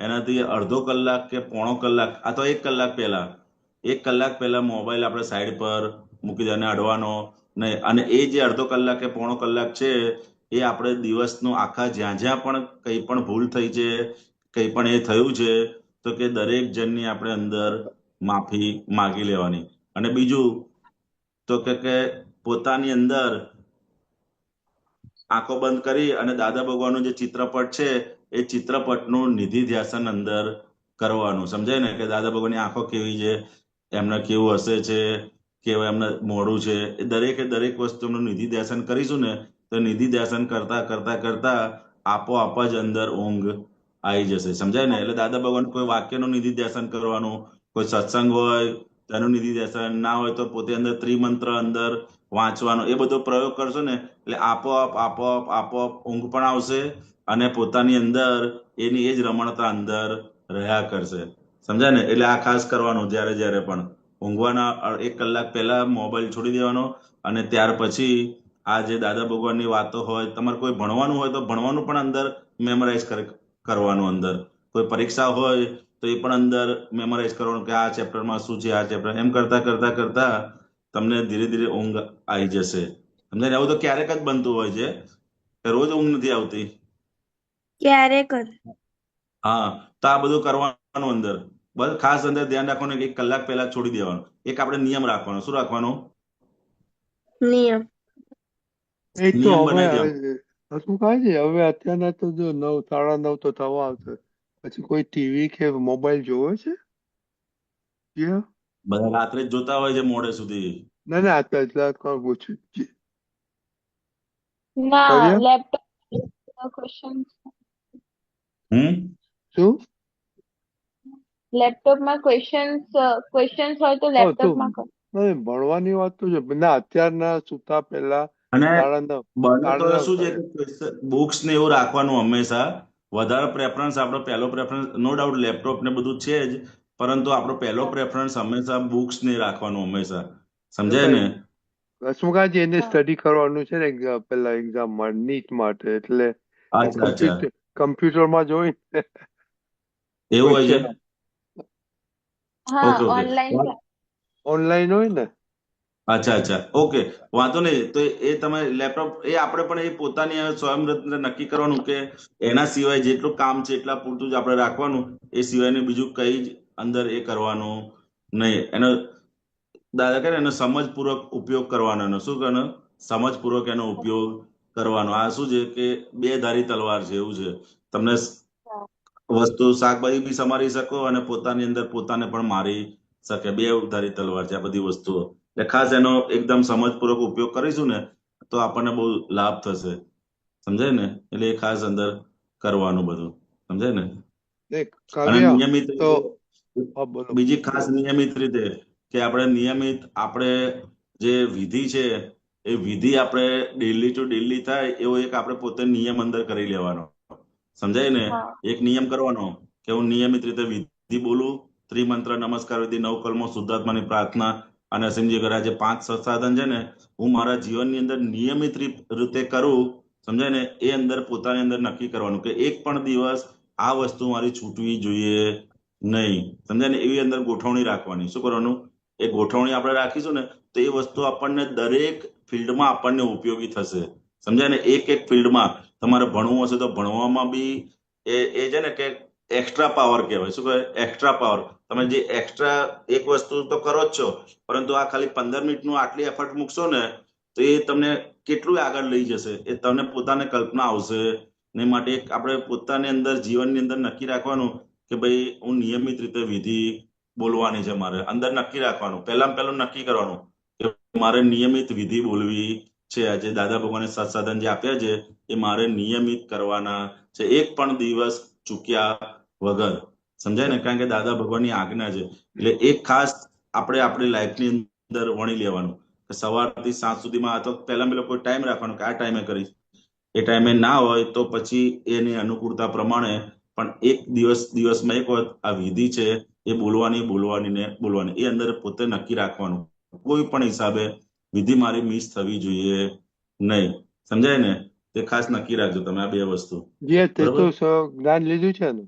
એનાથી અડધો કલાક કે પોણો કલાક અથવા 1 કલાક પહેલા 1 કલાક પહેલા મોબાઈલ આપણે સાઈડ પર મૂકી દેવાનો, અડવાનો નહીં. અને એ જે અડધો કલાક કે પોણો કલાક છે એ આપણે દિવસનું આખા જ્યાં જ્યાં પણ કંઈ પણ ભૂલ થઈ છે, કંઈ પણ એ થયું છે તો કે દરેક જણની આપણે અંદર માફી માગી લેવાની. અને બીજું તો કે પોતાની અંદર આંખો બંધ કરી અને દાદા ભગવાનનું જે ચિત્રપટ છે એ ચિત્રપટનું નિધિ ધ્યાસન અંદર કરવાનું. સમજાય ને? કે દાદા ભગવાનની આંખો કેવી છે, એમને કેવું હસે છે, કેવું એમને મોઢું છે, એ દરેકે દરેક વસ્તુનું નિધિ ધ્યાસન કરીશું ને તો નિધિ ધ્યાસન કરતા કરતા કરતા આપોઆપ જ અંદર ઊંઘ આવી જશે. સમજાય ને? એટલે દાદા ભગવાન કોઈ વાક્યનું નિધિ ધ્યાસન કરવાનું, કોઈ સત્સંગ હોય તેનું નિધિ ધ્યાસન, ના હોય તો પોતે અંદર ત્રિમંત્ર અંદર વાંચવાનો, એ બધો પ્રયોગ કરશો ને એટલે આપોઆપ આપોઆપ આપોઆપ ઊંઘ પણ આવશે અને પોતાની અંદર એની એ જ રમણતા અંદર રહ્યા કરશે. સમજાય ને? એટલે આ ખાસ કરવાનું. જ્યારે જ્યારે પણ ઊંઘવાના 1 કલાક પહેલા મોબાઈલ છોડી દેવાનો અને ત્યાર પછી આ જે દાદા ભગવાનની વાતો હોય, તમારે કોઈ ભણવાનું હોય તો ભણવાનું પણ અંદર મેમરાઇઝ કરવાનું. અંદર કોઈ પરીક્ષા હોય તો એ પણ અંદર મેમરાઇઝ કરવાનું કે આ ચેપ્ટરમાં શું છે, આ ચેપ્ટર, એમ કરતા કરતા કરતા તમને ધીરે ધીરે ઊંઘ આવી જશે. સમજાય ને? આવું તો ક્યારેક જ બનતું હોય છે કે રોજ ઊંઘ નથી આવતી. ક્યારેક જ. હા, તો આ બધું કરવાનું અંદર. બસ ખાસ અંદર ધ્યાન રાખવાનું કે 1 કલાક પહેલા છોડી દેવાનું. એક આપણે નિયમ રાખવાનો. શું રાખવાનો? નિયમ. એ તો નિયમ હવે બનાવી દેવાનો. હસમુખભાઈ છે, હવે અત્યારના તો જો 9, 9:30 તો થવા આવશે. પછી કોઈ ટીવી કે મોબાઈલ જોવે છે? યા? બધા રાત્રે જ જોતા હોય છે મોડે સુધી. ના ના, એટલા કોણ પૂછ્યું? ના, કર્યા લેપટોપ ક્વેશ્ચન શું? લેપટોપમાં ક્વેશ્ચન્સ હોય તો તો લેપટોપમાં કરો. નહીં, ભણવાની વાત તો છે. ના, અત્યારના સુતા પહેલા અને 9:30 બને તો 9:30 શું છે કરે. કે બુક્સ ને એવું રાખવાનું હંમેશા. વધારે પ્રેફરન્સ, આપણો પહેલો પ્રેફરન્સ નો ડાઉટ લેપટોપ ને બધું છે જ, પરંતુ આપણો પહેલો હા, પ્રેફરન્સ હંમેશા બુક્સ ને રાખવાનું હંમેશા. જો સમજાય ને? ભાઈ હસમુખભાઈ એને હા. સ્ટડી કરવાનું છે ને પેલા એક્ઝામમાં, નીટ માટે, એટલે અચ્છા અચ્છા, કમ્પ્યુટરમાં જોઈને એવું હોય છે. ક્વેશ્ચન હા, ઓકે ઓકે. ઓનલાઈન ઓનલાઈન હોય ને. અચ્છા અચ્છા, ઓકે, વાંધો નહીં. તો એ તમે લેપટોપ, એ આપણે પણ એ પોતાની સ્વયં રીતે નક્કી કરવાનું કે એના સિવાય જેટલું કામ છે એટલા પૂરતું જ આપણે રાખવાનું. એ સિવાયનું બીજું કઈ જ અંદર એ કરવાનું નહીં. એનો દાદા કહે ને એનો સમજપૂર્વક ઉપયોગ કરવાનો. એનો શું કરવાનો? સમજપૂર્વક એનો ઉપયોગ કરવાનો. આ શું છે કે 2 ધારી તલવાર છે, એવું છે. તમને વસ્તુ શાકભાજી બી સમારી શકો અને પોતાની અંદર પોતાને પણ મારી શકે. 2 ધારી તલવાર છે આ બધી વસ્તુઓ. એટલે ખાસ એનો એકદમ સમજપૂર્વક ઉપયોગ કરીશું ને તો આપણને બહુ લાભ થશે. સમજાય ને? એટલે એ ખાસ અંદર કરવાનું બધું. સમજાય ને? અને કાવ્યા નિયમિત તો રીતે બોલો. બીજી ખાસ નિયમિત રીતે કે આપણે નિયમિત આપણે જે વિધિ છે એ વિધિ આપણે ડેલી ટુ ડેલી થાય એવો એક આપણે પોતે નિયમ અંદર કરી લેવાનો. સમજાય ને? હા. એક નિયમ કરવાનો કે હું નિયમિત રીતે વિધિ બોલું, ત્રિમંત્ર, નમસ્કાર વિધિ, 9 કલમો, શુદ્ધાત્માની પ્રાર્થના અને અસીમજી કરે. જે 5 સત્સાધન છે ને, હું મારા જીવનની અંદર નિયમિત રીતે કરું. સમજાય ને? એ અંદર પોતાની અંદર નક્કી કરવાનું કે એક પણ દિવસ આ વસ્તુ મારી છૂટવી જોઈએ નહીં. સમજાય ને? એવી અંદર ગોઠવણી રાખવાની. શું કરવાનું? એ ગોઠવણી આપણે રાખીશું ને તો એ વસ્તુ આપણને દરેક ફિલ્ડમાં આપણને ઉપયોગી થશે. સમજાય ને? એક એક ફિલ્ડમાં તમારે ભણવું હશે તો ભણવામાં બી એ છે ને કે એક્સ્ટ્રા પાવર કહેવાય. શું કહેવાય? Extra power. તમે જે એક્સ્ટ્રા એક વસ્તુ તો કરો જ છો, પરંતુ આ ખાલી 15 મિનિટનું આટલી એફર્ટ મૂકશો ને તો એ તમને કેટલું આગળ લઈ જશે એ તમને પોતાને કલ્પના આવશે. ને માટે એક આપણે પોતાની અંદર જીવનની અંદર નક્કી રાખવાનું કે ભાઈ હું નિયમિત રીતે વિધિ બોલવાની છે. મારે અંદર નક્કી રાખવાનું. પહેલું નક્કી કરવાનું કે મારે નિયમિત વિધિ બોલવી છે. આજે દાદા ભગવાને સત્સાધન જે આપ્યા છે એ મારે નિયમિત કરવાના છે, એક પણ દિવસ ચૂક્યા વગર. સમજાય ને? કારણ કે દાદા ભગવાનની આજ્ઞા છે. એટલે એક ખાસ આપણે આપણી લાઈફની અંદર વણી લેવાનું કે સવારથી સાંજ સુધીમાં આ તો પહેલા મેં લોકો ટાઈમ રાખવાનો કે આ ટાઈમે કરીશ. એ ટાઈમે ના હોય તો પછી એની અનુકૂળતા પ્રમાણે પણ એક દિવસમાં એક વખત આ વિધિ છે એ બોલવાની એ અંદર પોતે નક્કી રાખવાનું. કોઈ પણ હિસાબે વિધિ મારી મિસ થવી જોઈએ નહીં. સમજાય ને? તે ખાસ નક્કી રાખજો તમે આ બે વસ્તુ. જે તે બરોબર? તો જ્ઞાન લીધું છે ને?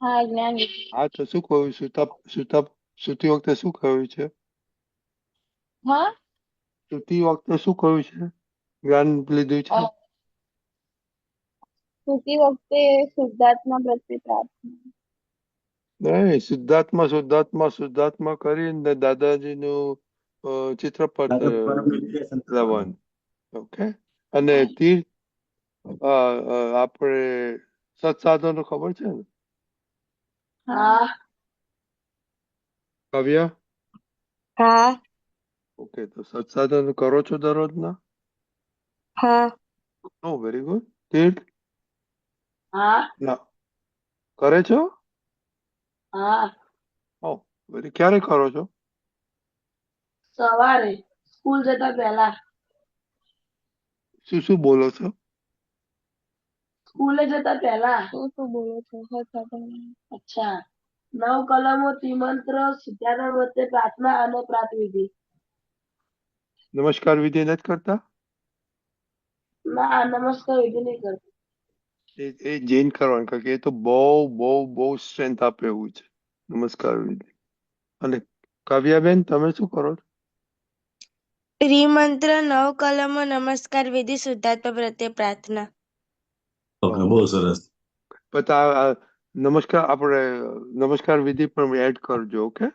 હા જ્ઞાન. હા, તો શું કહ્યું? સુતી વખતે શું કહ્યું છે? હા સુતી વખતે શું કહ્યું છે? જ્ઞાન લીધું છે? સૂતી વખતે શુદ્ધાત્મા પ્રત્યે પ્રાર્થના. નહીં, શુદ્ધાત્મા કરીને દાદાજીનું ચિત્ર પર લાવવાનું. ઓકે. અને તીર્થ આપણે સત્સાધનો ખબર છે ને? હા કાવ્ય? હા ઓકે, તો સત્સાધન કરો છો દરરોજના? હા ઓ વેરી ગુડ. તીર્થ? હા ના, કરે છો? હા ઓ વેરી. ક્યારે કરો છો? સવારે સ્કૂલ જતા પહેલા, શું બોલો છો? સ્કૂલે જતા પહેલા. શું બોલો છો? સત્સાધન. અચ્છા. 9 કલમો, ત્રિમંત્ર, સિદ્ધાર્થ વચ્ચે પ્રાર્થના અને પ્રાતવિધિ. નમસ્કાર વિધિ નથી કરતા? ના, નમસ્કાર વિધિ નહીં કરતી. એ જૈન કરવાનું, કારણ કે એ તો બહુ સ્ટ્રેન્થ આપે એવું છે નમસ્કાર વિધિ. અને કાવ્યાબેન, તમે શું કરો છો? ત્રિમંત્ર 9 કલમો નમસ્કાર વિધિ શુદ્ધાત્મા પ્રત્યે પ્રાર્થના. ઓકે, બહુ સરસ. પછી નમસ્કાર વિધિ પણ એડ કરજો. ઓકે,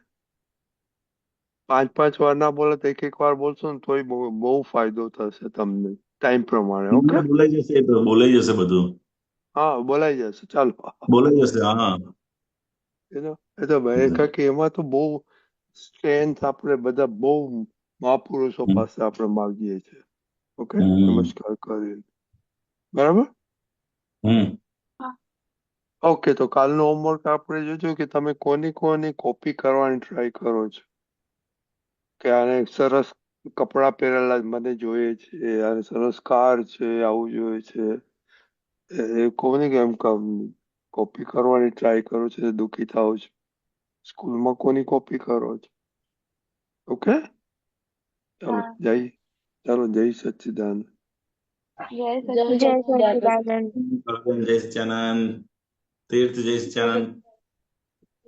5 વાર ના બોલે તો એક વાર બોલશો ને તોય બહુ ફાયદો થશે તમને ટાઈમ પ્રમાણે. ઓકે, બોલાઈ જશે, એ તો બોલાઈ જશે બધું. હા, બોલાઈ જશે. ચાલો. બોલાઈ જશે. હા એ તો ભાઈ, કારણ કે એમાં તો બહુ સ્ટ્રેન્થ આપણે બધા બહુ મહાપુરુષો પાસે આપણે માગીએ છીએ. ઓકે, નમસ્કાર કરીને. બરાબર. ઓકે, તો કાલનું હોમવર્ક આપણે જોજો કે તમે કોની કોપી કરવાની ટ્રાય કરો છો. કે આને સરસ કપડાં પહેરેલા મને જોઈએ છે, આને સરસ કાર છે, આવું જોઈએ છે. એ કોને કેમ કોપી કરવાની ટ્રાય કરો છો, દુઃખી થાવ છો. સ્કૂલમાં કોની કોપી કરો છો? ઓકે, ચાલો. જય સચ્ચિદાનંદ. જય જય સચ્ચિદાનંદ. જય સચિદાનંદ. જય સચ્ચાનંદ. તીર્થ જય સચ્ચાનંદ.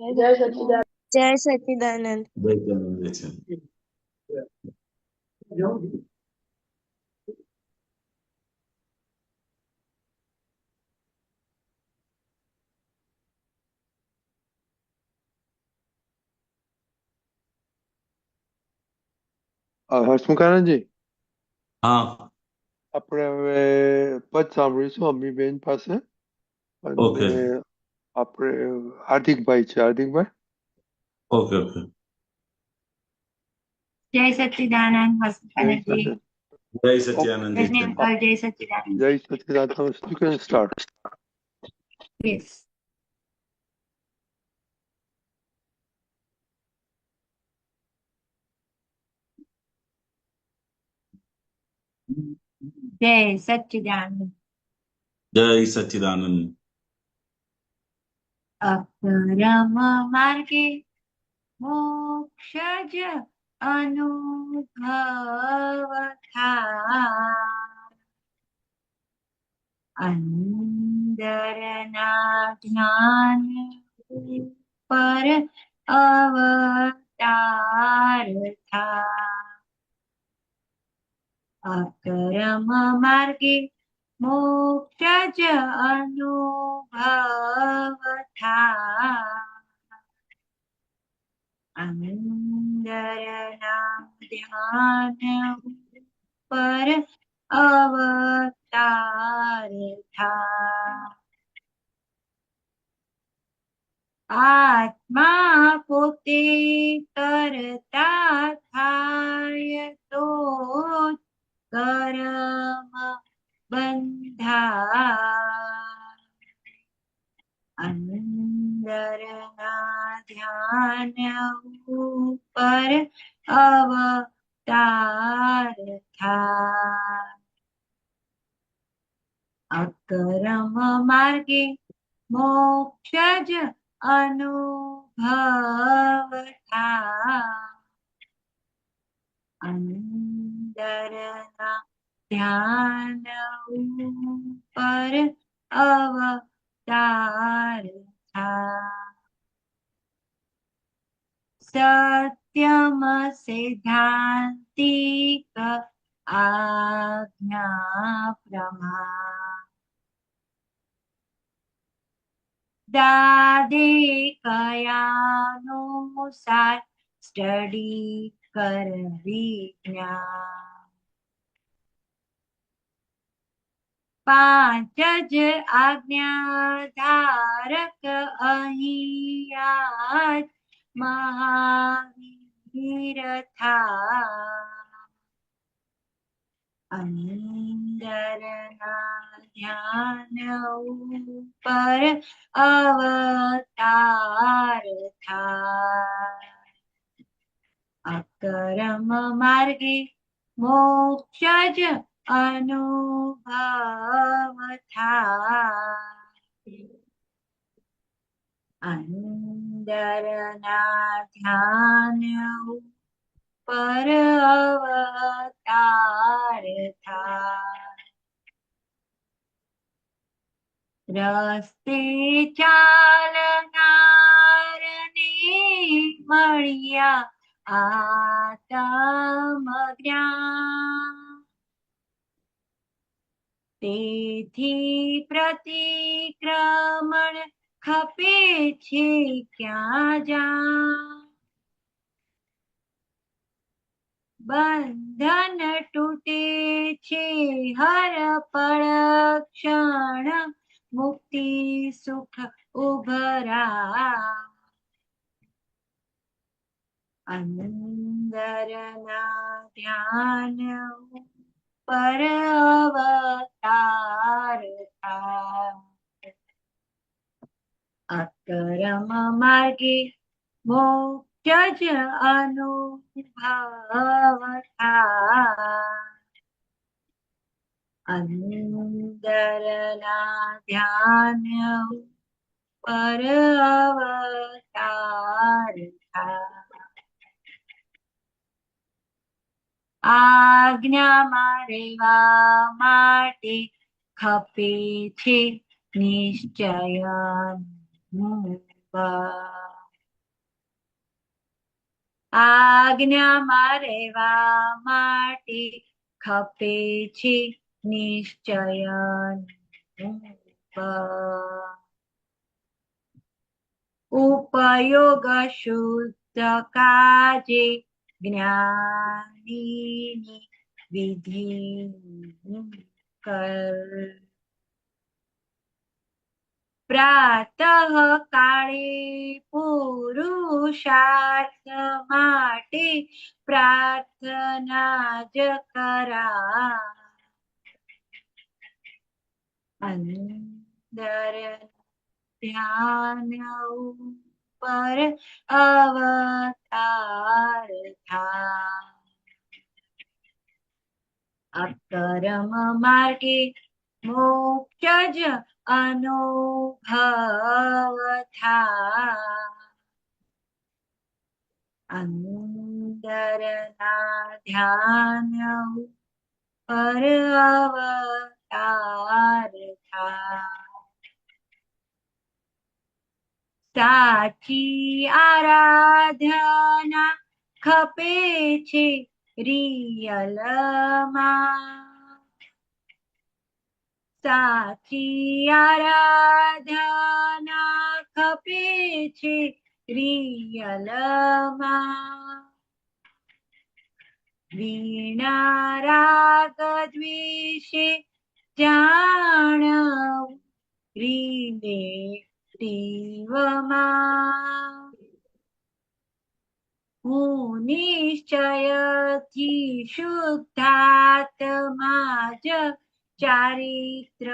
જય સચ્ચિદાનંદ. જય સચિદાનંદ. જય સચ્ચાનંદ. જય સચ્ચાનંદ. હર્ષમુખાનંદજી, હા, આપણે હવે પદ સાંભળીશું અમ્મીબેન પાસે. ઓકે અને આપણે હાર્દિકભાઈ છે. હાર્દિકભાઈ, ઓકે. જય સચ્ચિદાનંદ હસમુખાનંદજી. જય સચ્ચાનંદ. જય રજની સચ્ચાનંદ. અંકલ, જય સચ્ચિદાનંદ. જય સચ્ચિદાનંદ. You can start. Yes. જય સચ્ચિદાનંદ. જય સચ્ચિદાનંદ. અકરમ માર્ગે મોક્ષજ અનુભવ થાય, અંદરના જ્ઞાન પર અવતાર થાય. અકરમ માર્ગે મોક્ષજ અનુભવ થાય, અંદરના ધ્યાન પર અવતાર થાય. આત્મા પોતે કરતા થાય તો કર્મ બંધાય, અંદર ઉપર અવતાર થાય. અકરમ માર્ગે મોક્ષ જ અનુભવ થાય. અંદરના ધ્યાન ઉપર અવતાર થાય. સત્યમ સિદ્ધાંતિક આજ્ઞા પ્રમાણ દાદે કયાનુસાર સ્ટડી કરવી જ્ઞાન. પાંચ જ આજ્ઞા ધારક અહીંયા જ મહાવીર થા. અંદરના ધ્યાન ઉપર અવતાર થાય. અકરમ માર્ગે મોક્ષ જ અનુભવ થાય. અંદરના ધ્યાન ઉપર અવતાર થાય. રસ્તે ચાલનારને મળ્યા આત્મ જ્ઞાન. તેથી પ્રતિક્રમણ ખપે છે ક્યાં જા. બંધન તૂટે છે હર પળ ક્ષણ મુક્તિ સુખ ઉભરા. અંદરના ધ્યાન પર અવતાર થાય. અકરમ માર્ગે મોક્ષ જ અનુભવ થાય. અંદરના ધ્યાન પર અવતાર થાય. આજ્ઞામાં રહેવા માટે ખપે છે નિશ્ચયન આજ્ઞામાં રહેવા માટે ખપે છે નિશ્ચયન ઉપયોગ શુદ્ધ કાજે જ્ઞાનીની વિધિ કર. પ્રાતઃ કાળે પુરુષાર્થ માટે પ્રાર્થના જ કરા. અંદર ધ્યાન ઉપર અવતાર થાય. અકરમ માર્ગે મોક્ષ જ અનુભવ થાય. અંદરના ધ્યાન પર અવતાર થાય. સાચી આરાધના ખપે છે રિયલમાં. સાચી આરાધના ખપે છે રિયલમાં. વીણા રાગ દ્વેષે જાણવું રિલેટિવમાં. હું નિશ્ચયથી શુદ્ધાત્મા જ ચારિત્ર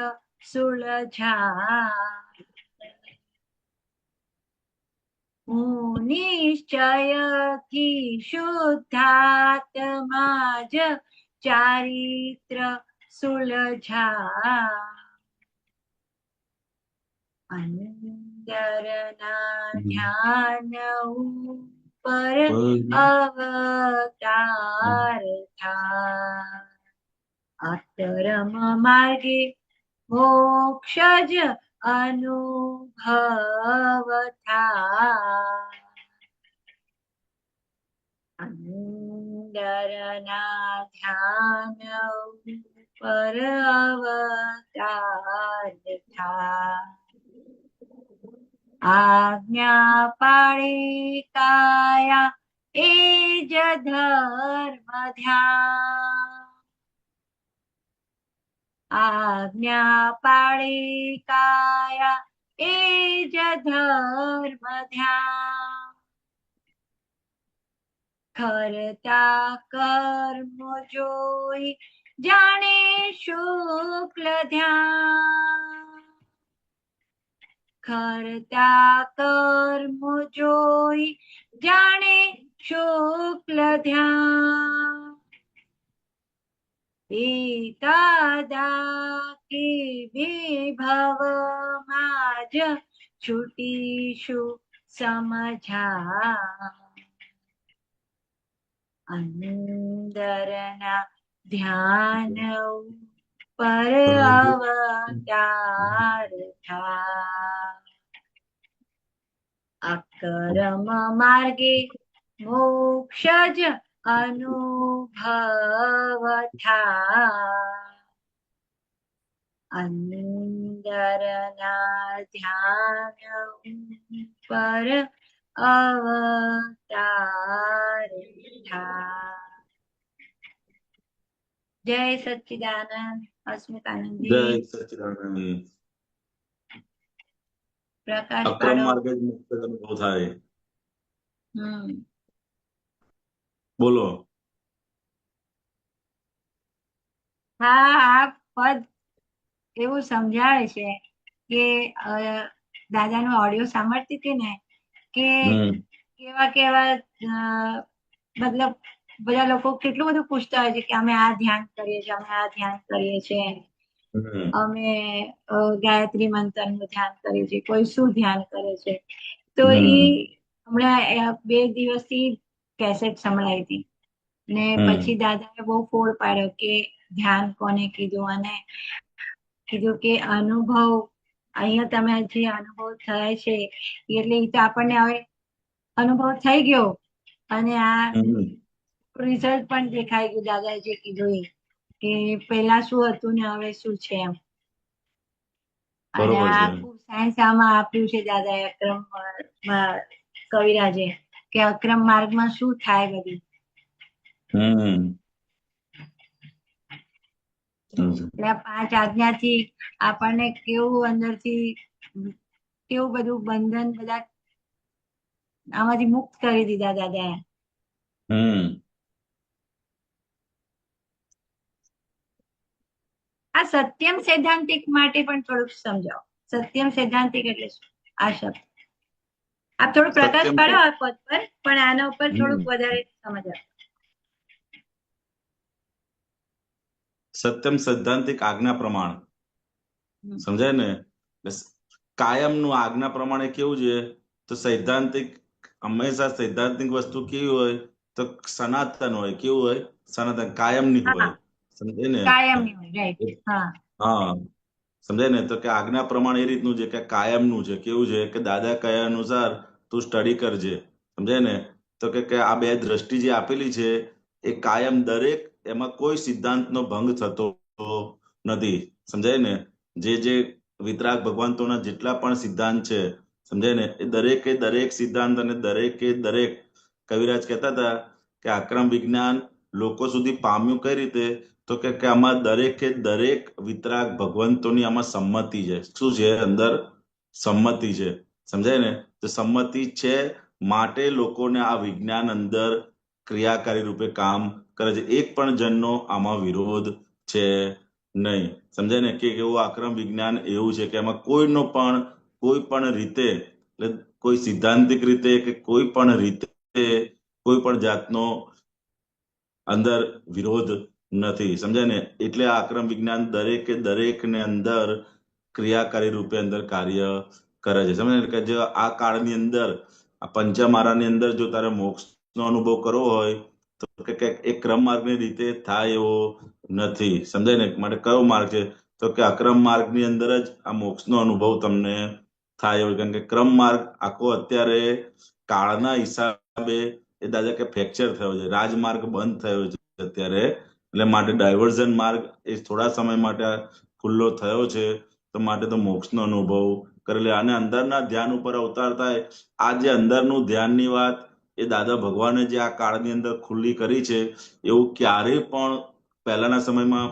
સુલઝા. હું નિશ્ચયથી શુદ્ધાત્મા જ ચારિત્ર સુલઝા અંદરના ધ્યાન ઉપર અવતાર થા અતરમ માર્ગે મોક્ષ જ અનુભવ થા અંદરના ધ્યાન ઉપર અવતાર થા આજ્ઞા પાળી કાયા એ જ ધર્મ ધ્યાન આજ્ઞા પાળી કાયા એ જ ધર્મ ધ્યાન કરતા કર્મ જોઈ જાણે શુક્લ ધ્યાન કરતા કર્મ જોઈ જાણે શુક્લ ધ્યાન એકાદા કે વિભવમાં જ છૂટીશું સમજા અંદરના ધ્યાન પર અવતાર થા અકરમ માર્ગે મોક્ષ જ અનુભવ થા અંદરના ધ્યાન પર અવતાર થા જય સચ્ચિદાનંદ અસ્મિતાનંદજી જય સચ્ચિદાનંદ પ્રકાશ અક્રમ પાડો માર્ગે જ મુક્ત અનુભવ થાય હમ બોલો હા આ પદ એવું સમજાવે છે કે દાદાનો ઓડિયો સાંભળતી હતી ને કે કેવા કેવા મતલબ બધા લોકો કેટલું બધું પૂછતા હોય છે કે અમે આ ધ્યાન કરીએ છીએ અમે આ ધ્યાન કરીએ છીએ અમે ગાયત્રી મંત્રનું ધ્યાન કરીએ છીએ કોઈ શું ધ્યાન કરે છે તો એ હમણાં 2 દિવસથી કેસેટ સંભળાઈ હતી ને પછી દાદાએ બહુ ફોડ પાડ્યો કે ધ્યાન કોને કીધું અને કીધું કે અનુભવ અહીંયા તમે જે અનુભવ થાય છે એટલે એ તો આપણને હવે અનુભવ થઈ ગયો અને આ રિઝલ્ટ પણ દેખાઈ ગયું દાદાએ જે કીધું એ કે પહેલા શું હતું ને હવે શું છે એમ અને આ ખૂબ સાયન્સ આમાં આપ્યું છે દાદાએ અક્રમ કવિરાજે કે અક્રમ માર્ગમાં શું થાય બધું એટલે 5 આજ્ઞાથી આપણને કેવું અંદરથી કેવું બધું બંધન બધા આમાંથી મુક્ત કરી દીધા દાદાએ આ સત્યમ સૈદ્ધાંતિક માટે પણ થોડુંક સમજાવો સત્યમ સૈદ્ધાંતિક એટલે શું આ શબ્દ આપ થોડું પ્રકાશ પાડો આ પદ પર પણ આના ઉપર થોડુંક વધારે સમજાવો સત્યમ સૈદ્ધાંતિક આજ્ઞા પ્રમાણ સમજાય ને કાયમનું આજ્ઞા પ્રમાણે કેવું છે તો સૈદ્ધાંતિક હંમેશા સૈદ્ધાંતિક વસ્તુ કેવી હોય તો સનાતન હોય કેવું હોય સનાતન કાયમની હોય સમજાય ને કાયમની હોય રાઈટ હા સમજાય ને તો કે આજ્ઞા પ્રમાણ એ રીતનું છે કે કાયમનું છે કેવું છે કે દાદા કયા અનુસાર તું સ્ટડી કરજે સમજાય ને તો કે આ 2 દ્રષ્ટિ જે આપેલી છે એ કાયમ દરેક એમાં કોઈ સિદ્ધાંતનો ભંગ થતો નથી સમજાય ને જે વિતરાગ ભગવંતોના જેટલા પણ સિદ્ધાંત છે સમજાય ને એ દરેક સિદ્ધાંત અને દરેક કવિરાજ કહેતા હતા કે અક્રમ વિજ્ઞાન લોકો સુધી પામ્યું કઈ રીતે તો કે આમાં દરેક વિતરાગ ભગવંતોની આમાં સંમતિ છે શું છે અંદર સંમતિ છે સમજાય ને તો સંમતિ છે માટે લોકોને આ વિજ્ઞાન અંદર ક્રિયાકારી રૂપે કામ કરે છે એક પણ જણનો આમાં વિરોધ છે નહીં સમજાય ને કે એવું આક્રમ વિજ્ઞાન એવું છે કે એમાં કોઈ પણ રીતે કોઈ સિદ્ધાંતિક રીતે કે કોઈ પણ રીતે કોઈ પણ જાતનો અંદર વિરોધ નથી, સમજાય ને? એટલે આ આક્રમ વિજ્ઞાન દરેકને અંદર ક્રિયાકારી રૂપે અંદર કાર્ય કરે છે, સમજાય ને? કે જો આ કાળની અંદર આ પંચમારાની અંદર જો તારે મોક્ષનો અનુભવ કરવો હોય તો કે એક ક્રમ માર્ગની રીતે થાય એવો નથી, સમજાય ને? માટે કયો માર્ગ છે? તો કે અક્રમ માર્ગની અંદર જ આ મોક્ષનો અનુભવ તમને થાય એવો, કારણ કે ક્રમ માર્ગ આખો અત્યારે કાળના હિસાબે એ દાદા કે ફ્રેક્ચર થયો છે, રાજમાર્ગ બંધ થયો છે અત્યારે, એટલે માટે ડાયવર્ઝન માર્ગ એ થોડા સમય માટે ખુલ્લો થયો છે, તો માટે તો મોક્ષનો અનુભવ કરી લે. અને અંદરના ધ્યાન ઉપર અવતાર થાય. આ જે અંદરનું ધ્યાનની વાત એ દાદા ભગવાને જે આ કાળની અંદર ખુલ્લી કરી છે, એવું ક્યારેય પણ પહેલાના સમયમાં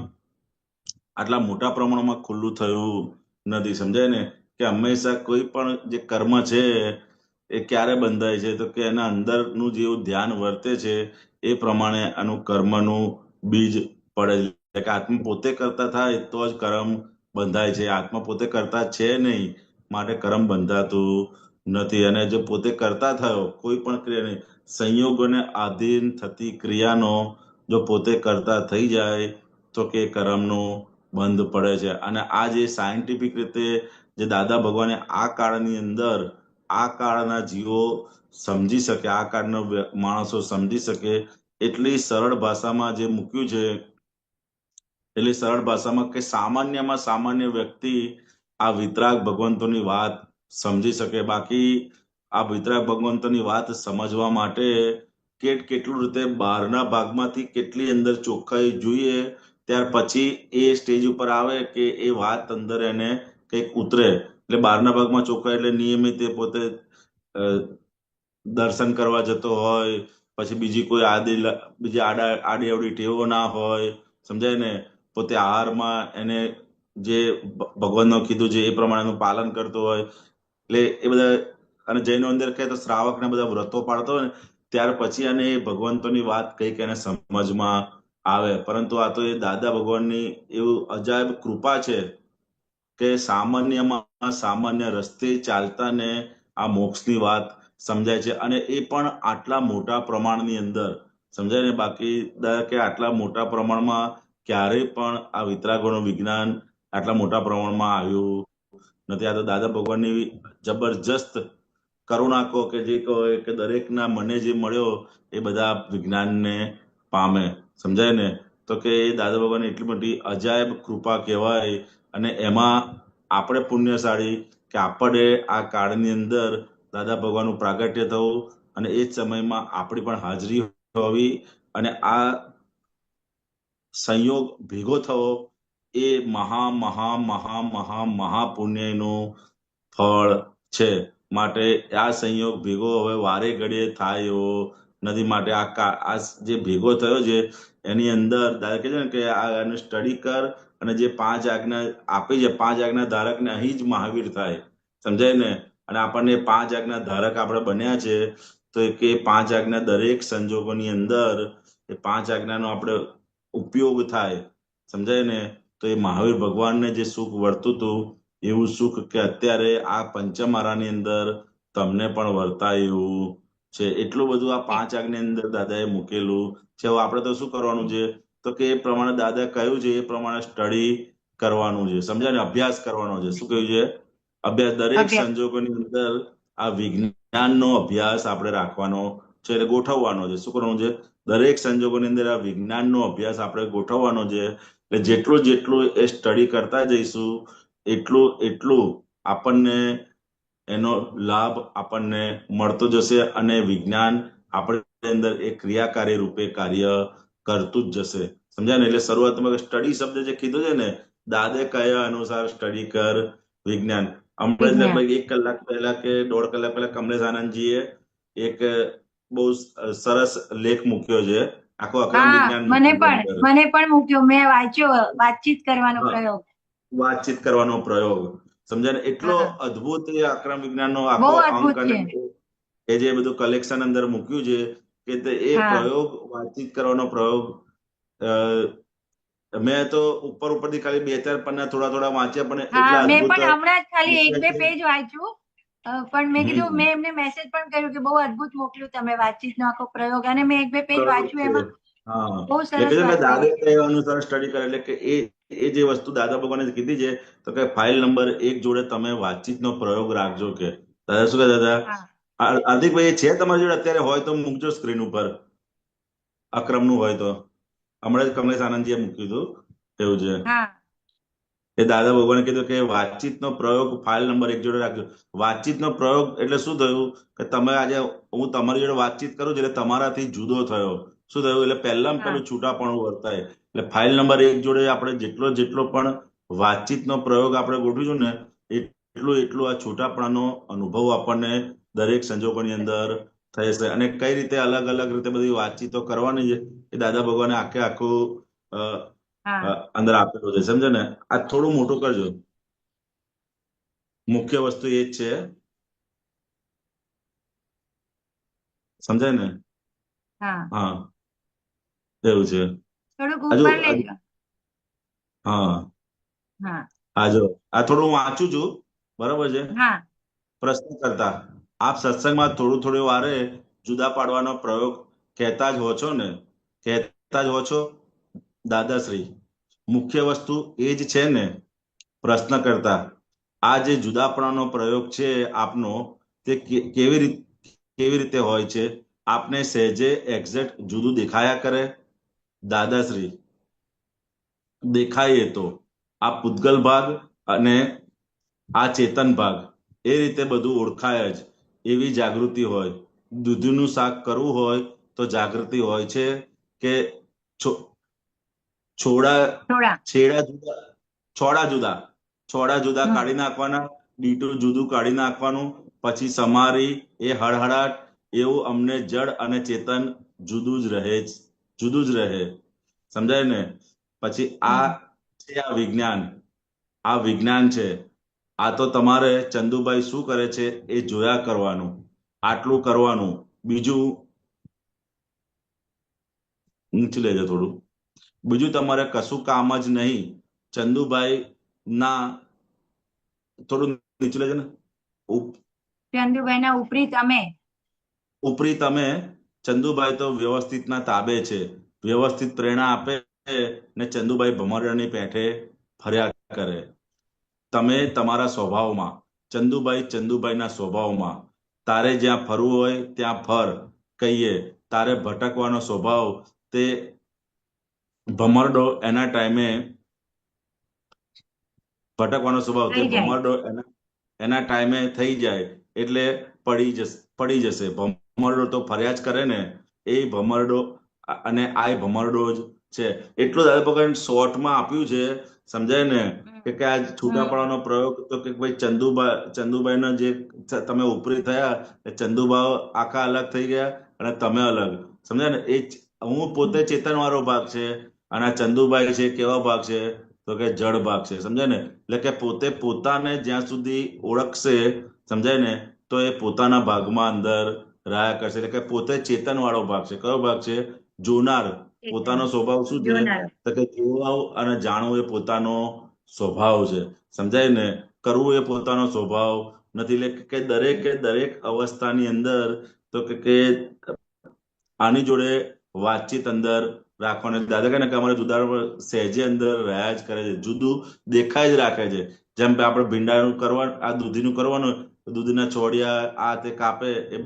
આટલા મોટા પ્રમાણમાં ખુલ્લું થયું નથી, સમજાય ને? કે હંમેશા કોઈ પણ જે કર્મ છે એ ક્યારે બંધાય છે? તો કે એના અંદરનું જેવું ધ્યાન વર્તે છે એ પ્રમાણે આનું કર્મનું બીજ પડે છે. કે આત્મા પોતે કરતા થાય તો જ કર્મ બંધાય છે. આત્મા પોતે કરતા છે નહીં, માટે કર્મ બંધાતું નથી. અને જો પોતે કરતા થયો કોઈ પણ ક્રિયાને સંયોગોને આધીન થતી ક્રિયાનો જો પોતે કરતા થઈ જાય તો કે કર્મનું બંધ પડે છે. અને આ જે સાયન્ટિફિક રીતે જે દાદા ભગવાને આ કાળની અંદર આ કાળના જીવો સમજી શકે, આ કાળના માણસો સમજી શકે એટલી સરળ ભાષામાં જે મૂક્યું છે, એટલી સરળ ભાષામાં કે સામાન્યમાં સામાન્ય વ્યક્તિ આ વિતરાગ ભગવંતોની વાત સમજી શકે. બાકી આ વિતરાગ ભગવંતોની વાત સમજવા માટે કેટલું રીતે બહારના ભાગમાંથી કેટલી અંદર ચોખ્ખાઈ જોઈએ, ત્યાર પછી એ સ્ટેજ ઉપર આવે કે એ વાત અંદર એને કંઈક ઉતરે. એટલે બહારના ભાગમાં ચોખ્ખાઈ એટલે નિયમિત એ પોતે દર્શન કરવા જતો હોય, પછી બીજી કોઈ બીજી આડી અવડી ટેવો ના હોય, સમજાય ને? પોતે આહારમાં એને જે ભગવાનનું કીધું છે એ પ્રમાણેનું પાલન કરતો હોય, એટલે એ બધા. અને જૈનો અંદર કહે તો શ્રાવકને બધા વ્રતો પાડતો હોય ને ત્યાર પછી અને એ ભગવંતોની વાત કંઈક એને સમજમાં આવે. પરંતુ આ તો એ દાદા ભગવાનની એવું અજાયબ કૃપા છે કે સામાન્યમાં સામાન્ય રસ્તે ચાલતા ને આ મોક્ષની વાત સમજાય છે. અને એ પણ આટલા મોટા પ્રમાણની અંદર, સમજાય ને? બાકી કે આટલા મોટા પ્રમાણમાં ક્યારેય પણ આ વિતરાગોનું વિજ્ઞાન આટલા મોટા પ્રમાણમાં આવ્યું નથી. આ તો દાદા ભગવાનની જબરજસ્ત કરુણા કહો કે જે કહો કે દરેકના મને જે મળ્યો એ બધા વિજ્ઞાનને પામે, સમજાય ને? તો કે એ દાદા ભગવાનની એટલી મોટી અજાયબ કૃપા કહેવાય. અને એમાં આપણે પુણ્યશાળી કે આપણે આ કાળની અંદર દાદા ભગવાનનું પ્રાગટ્ય થવું અને એ જ સમયમાં આપણી પણ હાજરી હોવી અને આ સંયોગ ભેગો થવો એ મહા પુણ્યનું ફળ છે. માટે આ સંયોગ ભેગો હવે વારે ઘડીએ થાય એવો નથી. માટે આ જે ભેગો થયો છે એની અંદર દાદા કહે છે ને કે આ સ્ટડી કર અને જે 5 આજ્ઞા આપી છે, 5 આજ્ઞા ધારકને અહીં જ મહાવીર થાય, સમજાય ને? અને આપણને 5 આજ્ઞા ધારક આપણે બન્યા છે તો કે 5 આજ્ઞા દરેક સંજોગોની અંદર એ 5 આજ્ઞાનો આપણે ઉપયોગ થાય, સમજાય ને? તો એ મહાવીર ભગવાનને જે સુખ વર્તું હતું એવું સુખ કે અત્યારે આ પંચમારાની અંદર તમને પણ વર્તાય એવું છે. એટલું બધું આ 5 આજ્ઞાની અંદર દાદાએ મૂકેલું છે. હવે આપણે તો શું કરવાનું છે? તો કે એ પ્રમાણે દાદા કહ્યું છે એ પ્રમાણે સ્ટડી કરવાનું છે, સમજાય ને? અભ્યાસ કરવાનો છે. શું કહ્યું છે? અભ્યાસ. દરેક સંજોગોની અંદર આ વિજ્ઞાનનો અભ્યાસ આપણે રાખવાનો છે, એટલે ગોઠવવાનો છે. શું કરવાનું છે? દરેક સંજોગોની અંદર આ વિજ્ઞાનનો અભ્યાસ આપણે ગોઠવવાનો છે. એટલે જેટલું એ સ્ટડી કરતા જઈશું એટલું આપણને એનો લાભ આપણને મળતો જશે અને વિજ્ઞાન આપણી અંદર એ ક્રિયાકારી રૂપે કાર્ય કરતું જ જશે, સમજાય ને? એટલે શરૂઆતમાં સ્ટડી શબ્દ જે કીધું છે ને, દાદે કયા અનુસાર સ્ટડી કર વિજ્ઞાન. હમણાં જ લગભગ 1 કલાક પહેલા કે 1.5 કલાક પહેલા કમલેશ આનંદજીએ એક બહુ સરસ લેખ મૂક્યો છે, આખો અક્રમ વિજ્ઞાન મને પણ મૂક્યો, મેં વાંચ્યો. વાતચીત કરવાનો પ્રયોગ, સમજાય ને? એટલો અદ્ભુત એ અક્રમ વિજ્ઞાનનો આખો અંક અને એ જે બધું કલેક્શન અંદર મૂક્યું છે કે એ પ્રયોગ, વાતચીત કરવાનો પ્રયોગ, મેં તો ઉપરથી ખાલી 2-4 પન્ના થોડા વાંચ્યા, પણ એટલા મેં પણ હમણાં જ ખાલી 1-2 પેજ વાંચ્યું પણ મેં કીધું, હમ મેં એમને મેસેજ પણ કર્યું કે બહુ અદ્ભુત મોકલ્યું તમે વાતચીતનો આખો પ્રયોગ, અને મેં 1-2 પેજ પ્રયોગ વાંચ્યું, છે. એમાં હા, બહુ એટલે સરસ કે છે ને વાત દાદા કરી છે. એ અનુસાર સ્ટડી કરે, એટલે કે એ જે વસ્તુ દાદા ભગવાને કીધી છે, તો કે ફાઇલ નંબર 1 જોડે તમે વાતચીતનો પ્રયોગ રાખજો. કે દાદા શું કહેતા હતા? હા હાર્દિકભાઈ, એ છે તમારી જોડે અત્યારે? હોય તો મૂકજો સ્ક્રીન ઉપર, અક્રમનું હોય તો. હમણાં જ કમલેશ આનંદજીએ મૂક્યું હતું, એવું છે. હા એ દાદા ભગવાને કીધું કે વાતચીતનો પ્રયોગ ફાઇલ નંબર 1 જોડે રાખજો. વાતચીતનો પ્રયોગ એટલે શું થયું કે તમે આજે હું તમારી જોડે વાતચીત કરું છું એટલે તમારાથી જુદો થયો. શું થયું? એટલે પહેલામાં હા પેલું છૂટાપણું વર્તાય. એટલે ફાઇલ નંબર 1 જોડે આપણે જેટલો પણ વાતચીતનો પ્રયોગ આપણે ગોઠવીશું ને, એટલું આ છૂટાપણાનો અનુભવ આપણને દરેક સંજોગોની અંદર થશે. અને કઈ રીતે અલગ અલગ રીતે બધી વાતચીતો કરવાની છે એ દાદા ભગવાને આખું હા અંદર આપેલું છે. સમજે ને? આ થોડું મોટું કરજો. મુખ્ય વસ્તુ એ જ છે, સમજાય ને? હા હા, એવું છે. થોડુંક હજુ ઉપર લેજો. હા હા હા, જો આ થોડું હું વાંચું છું, બરાબર છે. હા પ્રશ્ન કરતા, આપ સત્સંગમાં થોડી વારે જુદા પાડવાનો પ્રયોગ કહેતા જ હો છો ને? કહેતા જ હો છો દાદાશ્રી. મુખ્ય વસ્તુ એ જ છે ને? પ્રશ્ન કરતા, આ જે જુદાપણાનો પ્રયોગ છે આપનો, તે કેવી રીતે હોય છે? આપને સહેજે એક્ઝેક્ટ જુદું દેખાયા કરે? દાદાશ્રી, દેખાય તો આ પૂતગલ ભાગ અને આ ચેતન ભાગ, એ રીતે બધું ઓળખાય જ. એવી જાગૃતિ હોય. દૂધનું શાક કરવું હોય તો જાગૃતિ હોય છે કે છોડા થોડા. છેડા જુદા, છોડા જુદા, છોડા જુદા હમ કાઢી નાખવાના, ડીટું જુદું કાઢી નાખવાનું, પછી સમારી એ હળહળાટ, એવું અમને જડ અને ચેતન જુદું જ રહે, જુદું જ રહે. સમજાય ને? પછી આ હમ છે આ વિજ્ઞાન, આ વિજ્ઞાન છે. આ તો તમારે ચંદુભાઈ શું કરે છે એ જોયા કરવાનું, આટલું કરવાનું. બીજું નીચે લેજો થોડું. બીજું તમારે કશું કામ જ નહીં. ચંદુભાઈ ના, થોડું નીચે લેજો ને. ચંદુભાઈ ના ઉપરી તમે. ઉપરી તમે. ચંદુભાઈ તો વ્યવસ્થિતના તાબે છે, વ્યવસ્થિત પ્રેરણા આપે ને ચંદુભાઈ ભમરડાની પેઠે ફર્યા કરે. તમે તમારા સ્વભાવમાં, ચંદુભાઈના સ્વભાવમાં. તારે જ્યાં ફરવું હોય ત્યાં ફર, કહીએ. તારે ભટકવાનો સ્વભાવ, તે ભમરડો એના ટાઈમે ભટકવાનો સ્વભાવ, તે થઈ જાય. ભમરડો એના ટાઈમે થઈ જાય એટલે પડી જશે. ભમરડો તો ફર્યા જ કરે ને, એ ભમરડો, અને આ ભમરડો જ છે. એટલું દાદા ભગવાન શોર્ટમાં આપ્યું છે, સમજાય ને? કે આ છૂટાપડાનો પ્રયોગ તો કે ભાઈ ચંદુભાઈના જે તમે ઉપરી થયા, ચંદુભાઈ આખા અલગ થઈ ગયા અને તમે અલગ. સમજાય ને? હું પોતે ચેતન વાળો ભાગ છે, અને આ ચંદુભાઈ છે કેવા ભાગ છે? તો કે જડ ભાગ છે. સમજાય ને? એટલે કે પોતે પોતાને જ્યાં સુધી ઓળખશે, સમજાય ને, તો એ પોતાના ભાગમાં અંદર રહ્યા કરશે. એટલે કે પોતે ચેતન વાળો ભાગ છે. કયો ભાગ છે? જોનાર. પોતાનો સ્વભાવ શું છે? જોનારો. તો કે જોવું અને જાણવું એ પોતાનો સ્વભાવ છે. સમજાય ને? કરવું એ પોતાનો સ્વભાવ નથી. એટલે કે દરેક અવસ્થાની અંદર તો કે આની જોડે વાતચીત અંદર રાખવાની. દાદા કહે ને કે અમારે જુદા સહેજે અંદર રહ્યા જ કરે છે, જુદું દેખાય જ રાખે છે. જેમ કે આપણે ભીંડાનું કરવાનું, આ દૂધીનું કરવાનું, દૂધીના છોડિયા આ તે કાપે, એ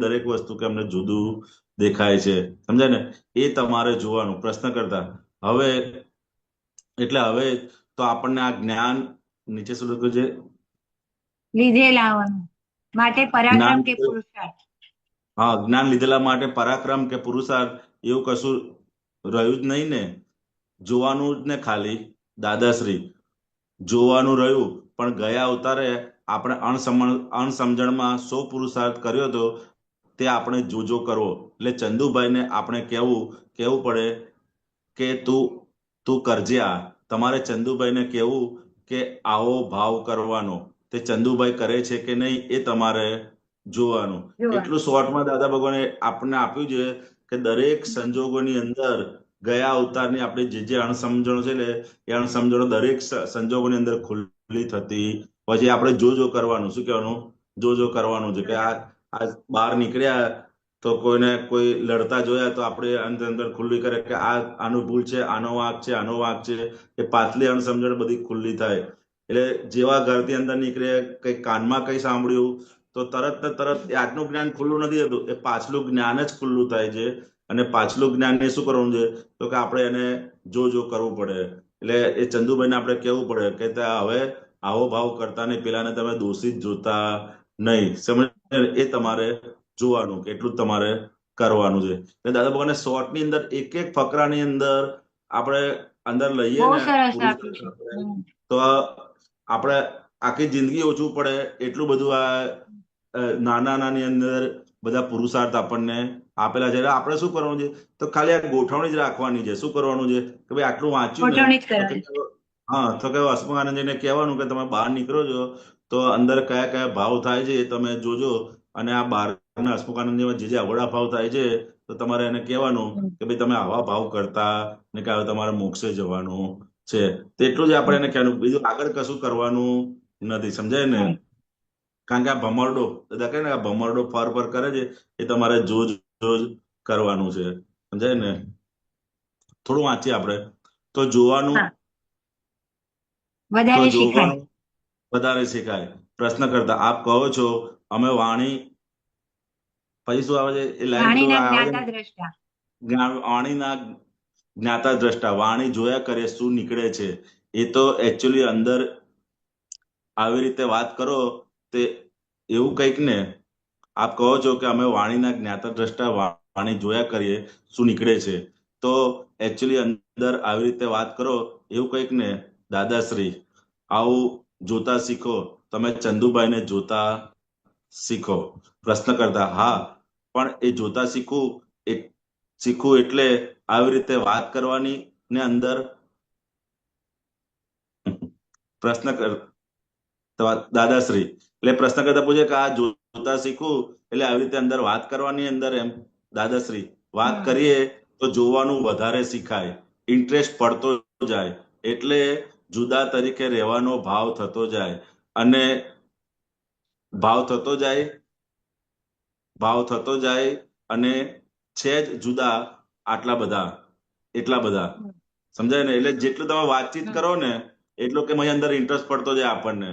દરેક વસ્તુ કે અમને જુદું દેખાય છે. સમજાય ને? એ તમારે જોવાનું. પ્રશ્ન કરતા હવે, એટલે હવે તો આપણને આ જ્ઞાન નીચે શું લખ્યું છે? લીધે લાવવાનું માટે જ્ઞાન, પરાક્રમ કે પુરુષાર્થ. હા, જ્ઞાન લીધેલા માટે પરાક્રમ કે પુરુષાર્થ એવું કશું રહ્યું જ નહીં ને. જોવાનું જ ને ખાલી. દાદાશ્રી, જોવાનું રહ્યું, પણ ગયા અવતારે આપણે અણસમજણમાં સો પુરુષાર્થ કર્યો હતો, તે આપણે જોજો કરવો. એટલે ચંદુભાઈને આપણે કેવું પડે કે તું કરજે આ. તમારે ચંદુભાઈને કેવું કે આવો ભાવ કરવાનો. તે ચંદુભાઈ કરે છે કે નહીં એ તમારે જોવાનું. એટલું શોર્ટમાં દાદા ભગવાને આપણને આપ્યું છે કે દરેક સંજોગોની અંદર ગયા અવતારની આપણી જે અણસમજણો છે ને, એ અણસમજણો દરેક સંજોગોની અંદર ખુલ્લી થતી. પછી આપણે જોજો કરવાનું. શું કહેવાનું? જો કરવાનું છે કે આ બહાર નીકળ્યા તો કોઈને કોઈ લડતા જોયા તો આપણે અંદર અંદર ખુલ્લી કરે કે આનું ભૂલ છે, આનો વાંક છે, આનો વાંક છે, એ પાછલી અણસમજણ બધી ખુલ્લી થાય. એટલે જેવા ઘરથી અંદર નીકળે, કઈ કાનમાં કઈ સાંભળ્યું તો તરત ને તરત એ આજનું જ્ઞાન ખુલ્લું નથી થતું, એ પાછલું જ્ઞાન જ ખુલ્લું થાય છે. અને પાછલું જ્ઞાન ને શું કરવાનું છે તો કે આપણે એને જો કરવું પડે. એટલે એ ચંદુભાઈને આપણે કેવું પડે કે હવે આવો ભાવ કરતા નહીં, પેલાને તમે દોષિત જોતા નહીં. સમજ, એ તમારે જોવાનું કે એટલું જ તમારે કરવાનું છે. એટલે દાદા ભગવાને શોર્ટ ની અંદર એક એક ફકરાની અંદર આપણે અંદર લઈએ બહુ ને સરસ પુરુષાર્થ આપ્યું છે. આપણે, તો આપણે આખી જિંદગી ઓછું પડે એટલું બધું આ નાની અંદર બધા પુરુષાર્થ આપણને આપેલા છે. એટલે આપણે શું કરવાનું છે તો ખાલી આ ગોઠવણી જ રાખવાની છે. શું કરવાનું છે કે ભાઈ આટલું વાંચ્યું ને ગોઠવણી જ તો કરવાની. કે હા, તો કે હસમુખાનંદજીને કહેવાનું કે તમે બહાર નીકળો છો તો અંદર કયા કયા ભાવ થાય છે એ તમે જોજો. અને આ બહારના હસમુખાનંદજીમાં જે અવળા ભાવ થાય છે તો તમારે એને કહેવાનું કે ભાઈ તમે આવા ભાવ કરતા ને કે હવે તમારે મોક્ષે જવાનું છે. તેટલું જ આપણે એને કહેવાનું, બીજું આગળ કશું કરવાનું નથી. સમજાય ને? કારણ કે આ ભમરડો દાદા કહે ને આ ભમરડો ફર કરે છે એ તમારે જોજ કરવાનું છે. સમજાય ને? થોડું વાંચીએ આપણે તો જોવાનું, હા, તો વધારે શીખાય. જોવાનું વધારે શીખાય. પ્રશ્ન કરતા આપ કહો છો અમે વાણી, પછી શું આવે છે એ લાઈન વાણીના આવે છે, જ્ઞાતા દ્રષ્ટા. વાણીના જ્ઞાતા દ્રષ્ટા. વાણી જોયા કરે શું નીકળે છે. એ તો એકચ્યુઅલી અંદર આવી રીતે વાત કરો તે એવું કંઈક ને, આપ કહો છો કે અમે વાણીના જ્ઞાતા દ્રષ્ટા વાણી જોયા કરીએ શું નીકળે છે, તો એકચ્યુઅલી અંદર આવી રીતે વાત કરો એવું કંઈક ને દાદાશ્રી. આવું જોતા શીખો, તમે ચંદુભાઈને જોતા શીખો. પ્રશ્ન કરતા હા, પણ એ જોતા શીખવું એટલે આવી રીતે વાત કરવાની ને અંદર પ્રશ્ન દાદાશ્રી એટલે પ્રશ્ન કરતા પૂછે કે આ જોતા શીખવું એટલે આવી રીતે અંદર વાત કરવાની અંદર એમ દાદાશ્રી વાત કરીએ તો જોવાનું વધારે શીખાય, ઇન્ટરેસ્ટ પડતો જાય, એટલે જુદા તરીકે રહેવાનો ભાવ થતો જાય. અને ભાવ થતો જાય અને છે જ જુદા એટલા બધા. સમજાય ને? એટલે જેટલું તમે વાતચીત કરો ને એટલું કે અંદર ઇન્ટરેસ્ટ પડતો જાય આપણને.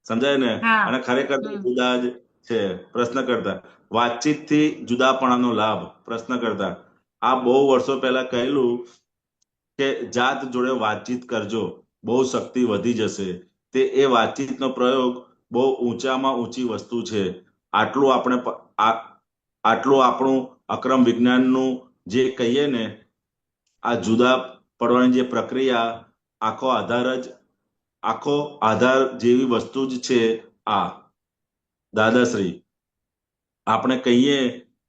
સમજાય ને? અને ખરેખર જુદા જ છે. પ્રશ્ન કરતા વાતચીત થી જુદાપણાનો લાભ. પ્રશ્ન કરતા આ બહુ વર્ષો પહેલા કહેલું કે જાત જોડે વાતચીત કરજો, બહુ શક્તિ વધી જશે. તે એ વાતચીતનો પ્રયોગ બહુ ઊંચામાં ઊંચી વસ્તુ છે. આટલું આપણું અક્રમ વિજ્ઞાનનું જે કહીએ ને આ જુદા પડવાની જે પ્રક્રિયા, આખો આધાર જેવી વસ્તુ જ છે આ દાદાશ્રી. આપણે કહીએ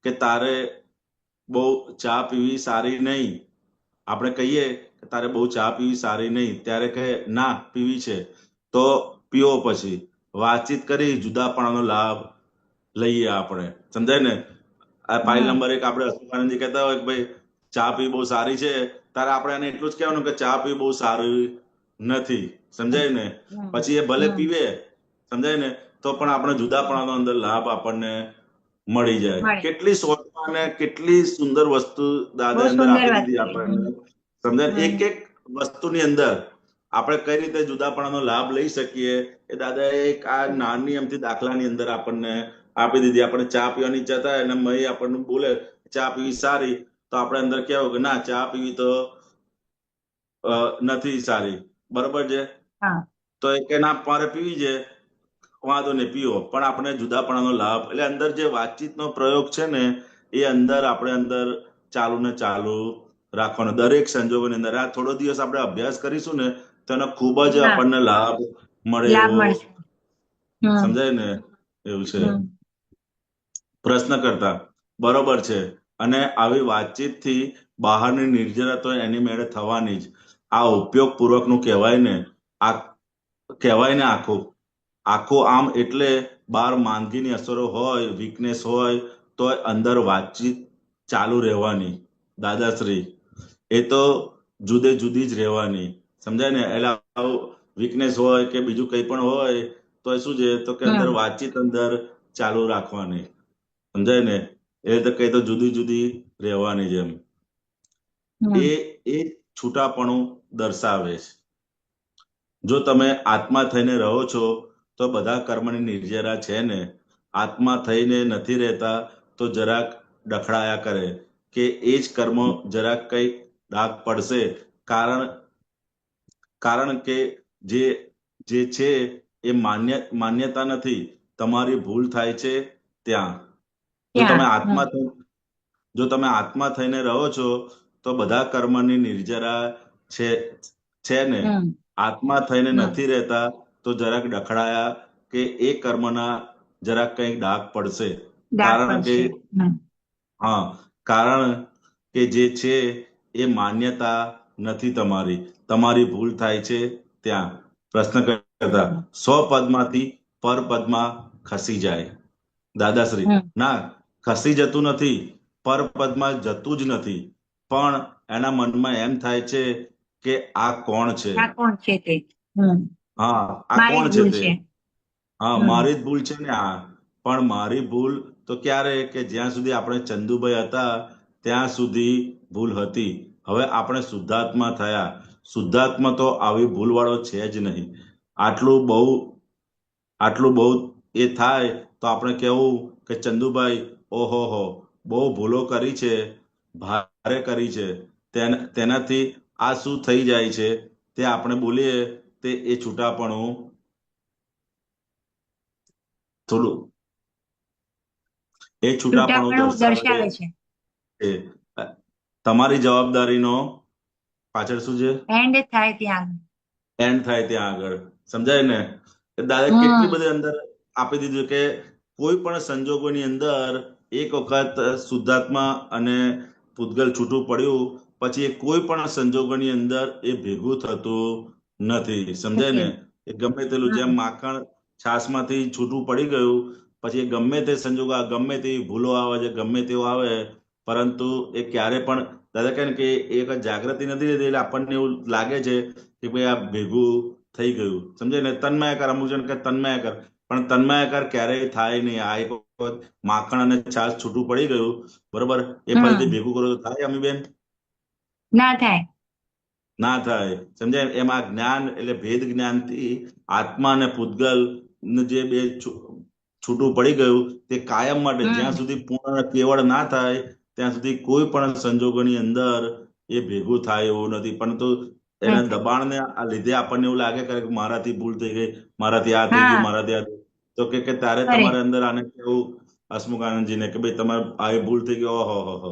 કે તારે બહુ ચા પીવી સારી નહીં, આપણે કહીએ કે તારે બહુ ચા પીવી સારી નહીં, ત્યારે કહે ના પીવી છે તો પીવો. પછી વાતચીત કરી જુદાપણાનો લાભ લઈએ આપણે. સમજાય ને? આ ફાઇલ નંબર 1 આપણે હસમુખાનંદજી કહેતા હોય કે ભાઈ ચા પીવી બહુ સારી છે, તારે આપણે એને એટલું જ કહેવાનું કે ચા પીવી બહુ સારી નથી. સમજાય ને? પછી એ ભલે પીવે, સમજાય ને, તો પણ આપણે જુદાપણાનો અંદર લાભ આપણને મળી જાય. કેટલી સોચમાં અને કેટલી સુંદર વસ્તુ દાદા અંદર આપી દીધી આપણને. સમજાય? એક એક વસ્તુની અંદર આપણે કઈ રીતે જુદાપણાનો લાભ લઈ શકીએ એ દાદાએ એક આ નાની એમથી દાખલાની અંદર આપણને આપી દીધી. આપણે ચા પીવાની ઈચ્છા થાય અને મય આપણને બોલે ચા પીવી સારી, તો આપણે અંદર કહેવું કે ના ચા પીવી તો નથી સારી. બરોબર છે? તો એ કે ના મારે પીવી છે, વાંધો નહીં પીવો, પણ આપણે જુદાપણાનો લાભ. એટલે અંદર જે વાતચીતનો પ્રયોગ છે ને એ આપણે ચાલુ ને ચાલુ રાખવાનો દરેક સંજોગોની અંદર. આ થોડો દિવસ આપણે અભ્યાસ કરીશું ને તો એનો ખૂબ જ આપણને લાભ મળે એવો. સમજાય ને? એવું છે. પ્રશ્ન કરતા બરોબર છે. અને આવી વાતચીતથી બહારની નિર્જરા તો એની મેળે થવાની જ. આ ઉપયોગ પૂર્વકનું કહેવાય ને આખું આમ. એટલે બહાર માંદગીની અસરો હોય, વીકનેસ હોય, તો અંદર વાતચીત ચાલુ રહેવાની દાદાશ્રી. એ તો જુદી જ રહેવાની. સમજાય ને? એટલે વીકનેસ હોય કે બીજું કંઈ પણ હોય તો શું છે તો કે અંદર વાતચીત અંદર ચાલુ રાખવાની, સમજાય ને? એ રીતે કઈ તો જુદી જુદી રહેવાની જેમ એ એ છૂટાપણું દર્શાવે છે. જો તમે આત્મા થઈને રહો છો તો બધા કર્મની નિર્જરા છે ને, આત્મા થઈને નથી રહેતા તો જરાક ડખડાયા કરે કે એ જ કર્મ જરાક કઈ ડાઘ પડશે, કારણ કે જે છે એ માન્યતા નથી, તમારી ભૂલ થાય છે ત્યાં. જો તમે આત્મા થઈને રહો છો તો બધા કર્મની નિર્જરા છે ને, આત્મા થઈને નથી રહેતા તો જરાક ડખડાયા કે એ કર્મના જરાક કઈક ડાઘ પડશે, કારણ કે જે છે એ માન્યતા નથી તમારી ભૂલ થાય છે ત્યાં. પ્રશ્ન કરતા સ્વપદમાંથી પરપદમાં ખસી જાય. દાદાશ્રી ના, ખસી જતું નથી, પરપદમાં જતું જ નથી, પણ એના મનમાં એમ થાય છે કે આ કોણ છે, આ કોણ છે તે? હા, આ કોણ છે તે? હા, મારી જ ભૂલ છે ને આ. પણ મારી ભૂલ તો ક્યારે કે જ્યાં સુધી આપણે ચંદુભાઈ હતા ત્યાં સુધી ભૂલ હતી. હવે આપણે શુદ્ધાત્મા થયા, શુદ્ધાત્મા તો આવી ભૂલ વાળો છે જ નહીં. આટલું બહુ એ થાય તો આપણે કેવું કે ચંદુભાઈ ઓહો બહુ ભૂલો કરી છે, ભારે કરી છે, તેનાથી આ શું થઈ જાય છે તે આપણે બોલીએ તે એ છૂટાપણું થોડું એ છૂટાપણું દર્શાવે છે. તમારી જવાબદારીનો પાછળ શું છે? એન્ડ થાય ત્યાં આગળ. સમજાય ને? દાદા કેટલી બધી અંદર આપી દીધું કે કોઈ પણ સંજોગોની અંદર એક વખત શુદ્ધાત્મા અને પૂતગલ છૂટું પડ્યું પછી એ કોઈ પણ સંજોગોની અંદર એ ભેગું થતું નથી. સમજાય ને? એ ગમે તેલું જેમ માખણ છાશમાંથી છૂટું પડી ગયું પછી ગમે તે સંજોગો, ગમે તેવી ભૂલો આવે છે, ગમે તેવું આવે, પરંતુ એ ક્યારે પણ દાદા કહે ને કે એક જાગૃતિ નથી રહેતી એટલે આપણને એવું લાગે છે કે ભાઈ આ ભેગું થઈ ગયું. સમજાય ને? તન્માયાકાર, અમુક જણ કે તન્માયાકાર, પણ તન્માયાકાર ક્યારેય થાય નહીં. આ એક વખત માખણ અને છાશ છૂટું પડી ગયું, બરોબર, એ ફરીથી ભેગું કરો તો થાય અમીબેન? ના થાય. સમજાય? એમાં જ્ઞાન એટલે ભેદ જ્ઞાનથી આત્મા અને પૂતગલ જે બે છૂટું પડી ગયું તે કાયમ માટે જ્યાં સુધી પૂર્ણ કેવળ ના થાય ત્યાં સુધી કોઈ પણ સંજોગોની અંદર એ ભેગું થાય એવું નથી. પરંતુ એના દબાણને લીધે આપણને એવું લાગે કે મારાથી ભૂલ થઈ ગઈ, મારાથી આ થઈ ગયું, મારાથી આ, તો કે તારે તમારે અંદર આને કેવું હસમુખ આનંદજીને કે ભાઈ તમારે આ ભૂલ થઈ ગઈ, ઓહો.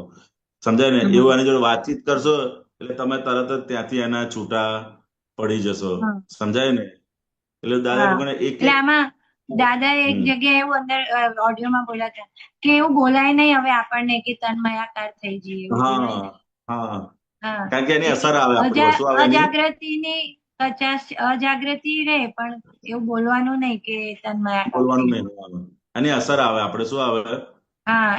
સમજાય ને? એવું એની જોડે વાતચીત કરશો એટલે તમે તરત જ ત્યાંથી એના છૂટા પડી જશો. સમજાય ને? એટલે દાદા ભગવાને આમાં દાદા એક જગ્યાએ એવું અંદર ઓડિયોમાં બોલ્યા હતા કે એવું બોલાય નહીં હવે આપણને કે તન્મયાકાર થઈ જઈએ. કારણ કે એની અસર આવે, અજાગૃતિ રહે પણ એવું બોલવાનું નહીં કે તન્મયાકાર, બોલવાનું નહીં, એની અસર આવે. આપણે શું આવે?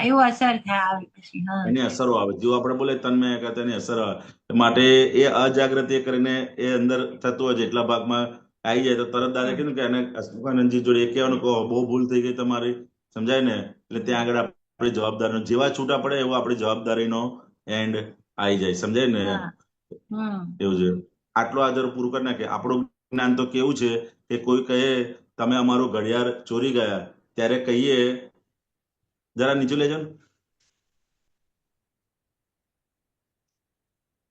એવું અસર થાય આવે પછી એની અસરો આવે. જો આપણે બોલે તન્મયાકાર એની અસર આવે. માટે એ અજાગૃતિ કરીને એ અંદર થતું હોય એટલા ભાગમાં આવી જાય તો તરત દાદા કીધું કે એને હસમુખાનંદજી જોડે એ કહેવાનું કે બહુ ભૂલ થઈ ગઈ તમારી. સમજાય ને? એટલે ત્યાં આગળ આપણી જવાબદારીનો જેવા છૂટા પડે એવો આપણી જવાબદારીનો એન્ડ આવી જાય. સમજાય ને? એવું છે. આટલું આદર પૂરું કરી નાખે. આપણું જ્ઞાન તો કેવું છે કે કોઈ કહે તમે અમારું ઘડિયાળ ચોરી ગયા ત્યારે કહીએ, જરા નીચું લેજો ને.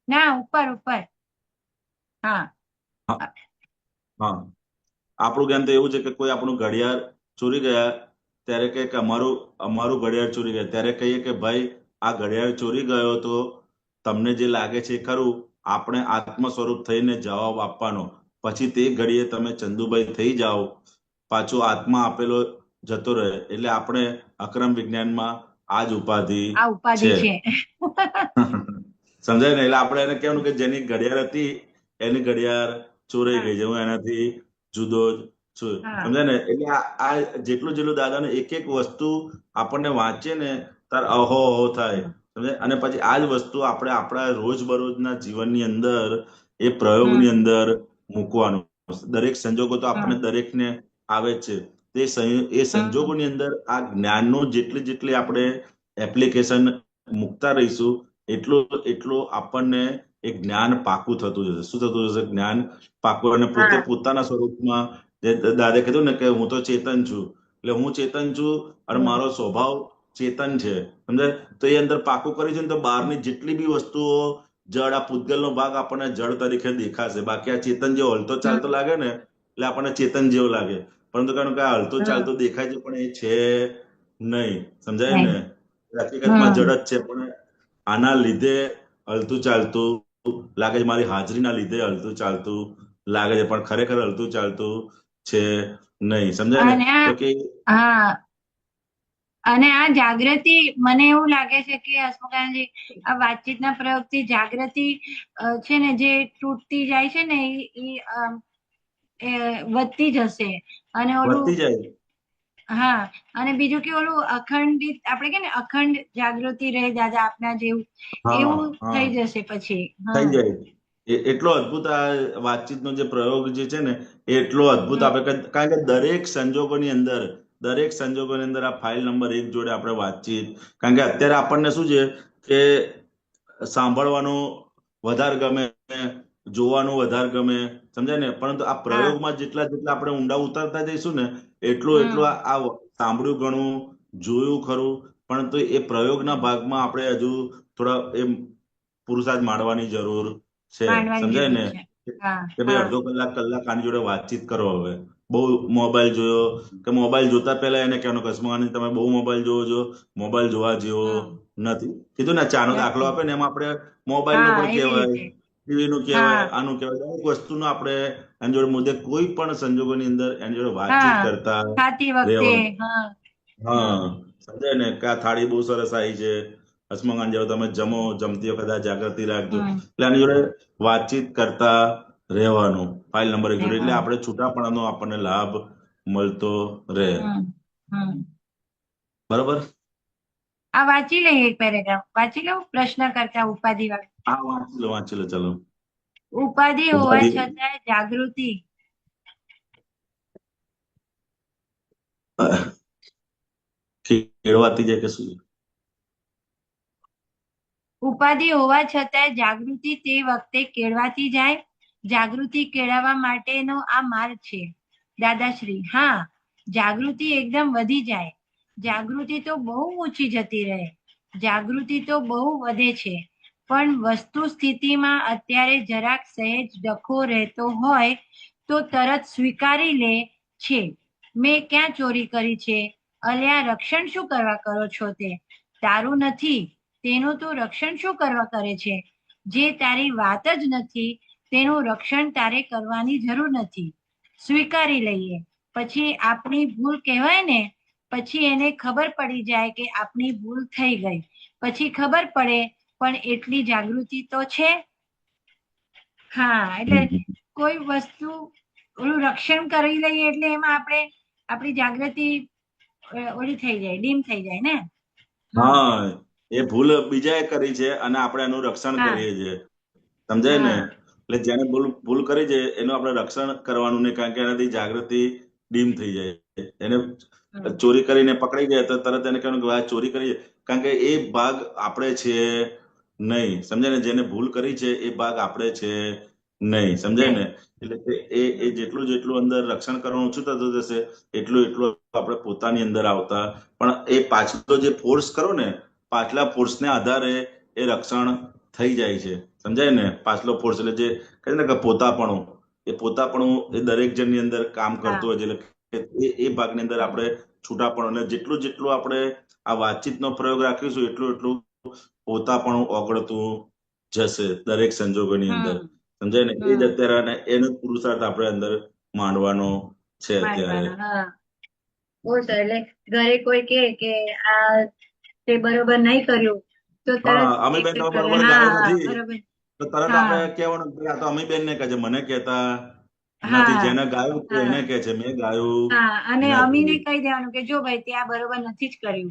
ના, ઉપર. આપણું જ્ઞાન તો એવું છે કે કોઈ આપણું ઘડિયાળ ચોરી ગયા ત્યારે કહે કે અમારું ઘડિયાળ ચોરી ગયા ત્યારે કહીએ કે ભાઈ આ ઘડિયાળ ચોરી ગયો તો તમને જે લાગે છે ખરું, આપણે આત્મ સ્વરૂપ થઈને જવાબ આપવાનો. પછી તે ઘડીએ તમે ચંદુભાઈ થઈ જાઓ, પાછો આત્મા આપેલો જતો રહે. એટલે આપણે અક્રમ વિજ્ઞાનમાં આ જ ઉપાધિ છે. સમજાય ને? એટલે આપણે એને કહેવાનું કે જેની ઘડિયાળ હતી એની ઘડિયાળ ચોરાઈ ગઈ છે, હું એનાથી જુદો છું. સમજાય ને? એટલે આ જેટલું દાદાને એક વસ્તુ આપણને વાંચે ને તાર અહો થાય. સમજાય? અને પછી આ જ વસ્તુ આપણે આપણા રોજબરોજના જીવનની અંદર એ પ્રયોગની અંદર મૂકવાનું. દરેક સંજોગો તો આપણે દરેકને આવે જ છે, એ સંજોગોની અંદર આ જ્ઞાનનું જેટલી આપણે એપ્લિકેશન મૂકતા રહીશું એટલું આપણને એ જ્ઞાન પાકું થતું જશે. શું થતું જશે? જ્ઞાન પાકું. અને પોતે પોતાના સ્વરૂપમાં, જે દાદે કીધું ને કે હું તો ચેતન છું, એટલે હું ચેતન છું અને મારો સ્વભાવ ચેતન છે, સમજાય? તો એ અંદર પાકું કરી છે ને, તો બહારની જેટલી બી વસ્તુઓ જળ, આ પૂતગલનો ભાગ આપણને જળ તરીકે દેખાશે. બાકી આ ચેતન જેવો હલતો ચાલતો લાગે ને, એટલે આપણને ચેતન જેવો લાગે. પરંતુ કારણ કે આ હલતો ચાલતો દેખાય છે પણ એ છે નહીં, સમજાય ને? હકીકતમાં જળ જ છે, પણ આના લીધે હલતું ચાલતું લાગે છે, મારી હાજરીના લીધે હલતું ચાલતું લાગે છે, પણ ખરેખર હલતું ચાલતું છે નહીં, સમજાય ને? તો કે અને આ જાગૃતિ, મને એવું લાગે છે કે હસમુખાનંદજી, આ વાતચીતના પ્રયોગથી જાગૃતિ છે ને, જે તૂટતી જાય છે ને, એ વધતી જશે. અને ઓલું વધતી જાય. અને બીજું કે ઓલું અખંડિત, આપણે કે ને અખંડ જાગૃતિ રહે દાદા આપના જેવું, એવું થઈ જશે પછી. થઈ જાય. એટલો અદ્ભુત આ વાતચીતનો જે પ્રયોગ જે છે ને, એ એટલો અદ્ભુત આપે, કારણ કે દરેક સંજોગોની અંદર આ ફાઇલ નંબર 1 જોડે આપણે વાતચીત, કારણ કે અત્યારે આપણને શું છે કે સાંભળવાનું વધારે ગમે, જોવાનું વધારે ગમે, સમજાય ને? પરંતુ આ પ્રયોગમાં જેટલા આપણે ઊંડા ઉતરતા જઈશું ને, એટલું આ સાંભળ્યું ઘણું, જોયું ખરું, પરંતુ એ પ્રયોગના ભાગમાં આપણે હજુ થોડા એ પુરુષાર્થ માંડવાની જરૂર છે, સમજાય ને? કે ભાઈ અડધો કલાક આની જોડે વાતચીત કરો. હવે બહુ મોબાઈલ જોયો, કે મોબાઈલ જોતા પહેલા એને કહેવાનું કે હસમુખાનંદજી તમે બહુ મોબાઈલ જોવો છો, મોબાઈલ જોવા જેવો નથી. કીધું ને, ચાનો દાખલો આપે ને, એમાં આપણે મોબાઈલ નું પણ કહેવાય, ટીવી નું કહેવાય, આનું કહેવાય, દરેક વસ્તુનું આપણે એની જોડે મુદ્દે કોઈ પણ સંજોગોની અંદર એની જોડે વાતચીત કરતા રહેવાનું. સમજાય ને? કે આ થાળી બહુ સરસ આવી છે, હસમુખાનંદજી જેવો તમે જમો, જમતી વખતે જાગૃતિ રાખજો, એટલે આની જોડે વાતચીત કરતા રહેવાનું. ફાઇલ નંબર 1 જોડે, એટલે આપણે છૂટાપણાનો આપણને લાભ મળતો રહે. બરોબર? આ વાંચી લઈએ, એક પેરેગ્રાફ વાંચી લઉં. પ્રશ્ન કરતા ઉપાધિ વાળું. વાંચી લો. ચલો. ઉપાધિ હોવા છતાં જાગૃતિ કેળવાતી જાય કે શું? ઉપાધિ હોવા છતાં જાગૃતિ તે વખતે કેળવાતી જાય. જાગૃતિ કેળવવા માટેનો આ માર્ગ છે દાદાશ્રી. જાગૃતિ એકદમ વધી જાય. જાગૃતિ તો બહુ ઊંચી જતી રહે, જાગૃતિ તો બહુ વધે છે, પણ વસ્તુ સ્થિતિમાં અત્યારે જરાક સહેજ ડખો રહેતો હોય તો તરત સ્વીકારી લે છે, મેં ક્યાં ચોરી કરી છે? અલ્યા, રક્ષણ શું કરવા કરો છો? તે તારું નથી, તેનું તું રક્ષણ શું કરવા કરે છે? જે તારી વાત જ નથી તેનું રક્ષણ તારે કરવાની જરૂર નથી. સ્વીકારી લઈએ, પછી આપણી ભૂલ કહેવાય ને, પછી એને ખબર પડી જાય કે આપણી ભૂલ થઈ ગઈ, પછી ખબર પડે, પણ એટલી જાગૃતિ તો છે. એટલે કોઈ વસ્તુ ઓલું રક્ષણ કરી લઈએ એટલે એમાં આપણી જાગૃતિ ઓલી થઈ જાય, ડીમ થઈ જાય ને. એ ભૂલ બીજાએ કરી છે અને આપણે એનું રક્ષણ કરીએ છીએ, સમજાય ને? એટલે જેને ભૂલ કરી છે એનું આપણે રક્ષણ કરવાનું નહીં, કારણ કે એનાથી જાગૃતિ ડીમ થઈ જાય. એને ચોરી કરીને પકડાઈ ગયા તો તરત એને કહેવાનું કે આ ચોરી કરી, કારણ કે એ ભાગ આપણે છે નહીં, સમજાય ને? જેને ભૂલ કરી છે એ ભાગ આપણે છે નહીં, સમજાય ને? એટલે એ જેટલું અંદર રક્ષણ કરવાનું ઓછું થતું જશે, એટલું આપણે પોતાની અંદર આવતા, પણ એ પાછલો જે ફોર્સ કરો ને, પાછલા ફોર્સને આધારે એ રક્ષણ થઈ જાય છે, સમજાય ને? પાછલો ફોર્સ એટલે જે કહે ને કે પોતાપણું, એ દરેક જણની અંદર કામ કરતું હોય છે. એટલે એ ભાગની અંદર આપણે છૂટાપણું, અને જેટલું આપણે આ વાતચીતનો પ્રયોગ રાખીશું એટલું પોતાપણું ઓગળતું જશે દરેક સંજોગોની અંદર, સમજાય ને? એ જ અત્યારે એનો પુરુષાર્થ આપણે અંદર માંડવાનો છે અત્યારે. એટલે ઘરે કોઈ કે આ તે બરોબર નહીં કર્યું તો અમીબેન તમે બરોબર ગાયું નથી તો તરત આપણે કહેવાનું આ તો અમીબેન ને કહે છે, મને કહેતા નથી. જેને ગાયું એને કહે છે મેં ગાયું, અને અમીને કહી દેવાનું કે જો ભાઈ તે આ બરોબર નથી જ કર્યું.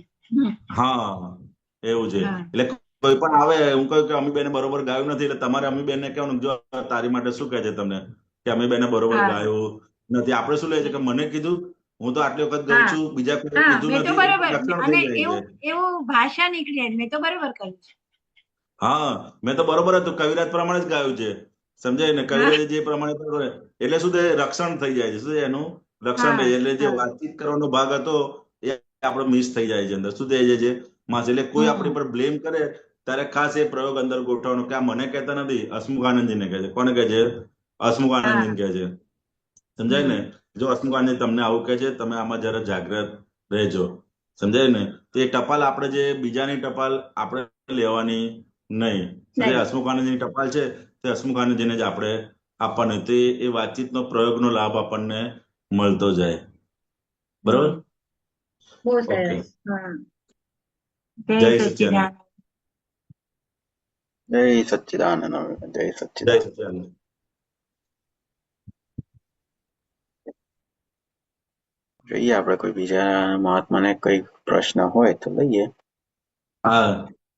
એવું છે. એટલે કોઈ પણ આવે, હું કહું કે અમીબેને બરોબર ગાયું નથી, એટલે તમારે અમીબેન ને કહેવાનું જો તારી માટે શું કહે છે તમને, કે અમીબેને બરોબર ગાયું નથી. આપણે શું લે છે કે મને કીધું હું તો આટલી વખત ગઉં હા છું, બીજા કોઈ હા કીધું મેં તો નથી, બરોબર લક્ષણ અને થઈ જાય છે. એવું ભાષા નીકળી આવી, મેં તો બરોબર કર્યું છે. હા, મેં તો બરોબર હતું, કવિરાજ પ્રમાણે જ ગાયું છે, સમજાય ને? હા કવિરાજે જે પ્રમાણે કર્યું હોય, એટલે શું થાય, રક્ષણ થઈ જાય છે. શું છે એનું રક્ષણ હા થઈ જાય, એટલે જે હા વાતચીત કરવાનો ભાગ હતો એ આપણો મિસ થઈ જાય છે અંદર. શું થઈ જાય છે? માસ. એટલે કોઈ આપણી પર બ્લેમ કરે ત્યારે ખાસ એ પ્રયોગ અંદર ગોઠવવાનો કે આ મને કહેતા નથી, હસમુખ આનંદજીને કહે છે. કોને કહે છે? હસમુખ આનંદજીને કહે છે, સમજાય ને? જો હસમુખ આનંદ તમને આવું કહે છે, તમે આમાં જરા જાગ્રત રહેજો, સમજાય ને? તો એ ટપાલ આપણે જે બીજાની ટપાલ આપણે લેવાની નહીં. જે હસમુખ આનંદજીની ટપાલ છે તે હસમુખ આનંદજીને જ આપણે આપવાની. તે એ વાતચીતનો પ્રયોગનો લાભ આપણને મળતો જાય. બરોબર? બહુ ઓકે. સરસ. જય જય સચ્ચિદાનંદ. સચ્ચિદાનંદ. જય સચ્ચિદાનંદ. જય જય સચ્ચિદાનંદ. સચ્ચિદાનંદ. જોઈએ આપણે કોઈ બીજા મહાત્માને કઈ પ્રશ્ન હોય તો લઈએ. હા,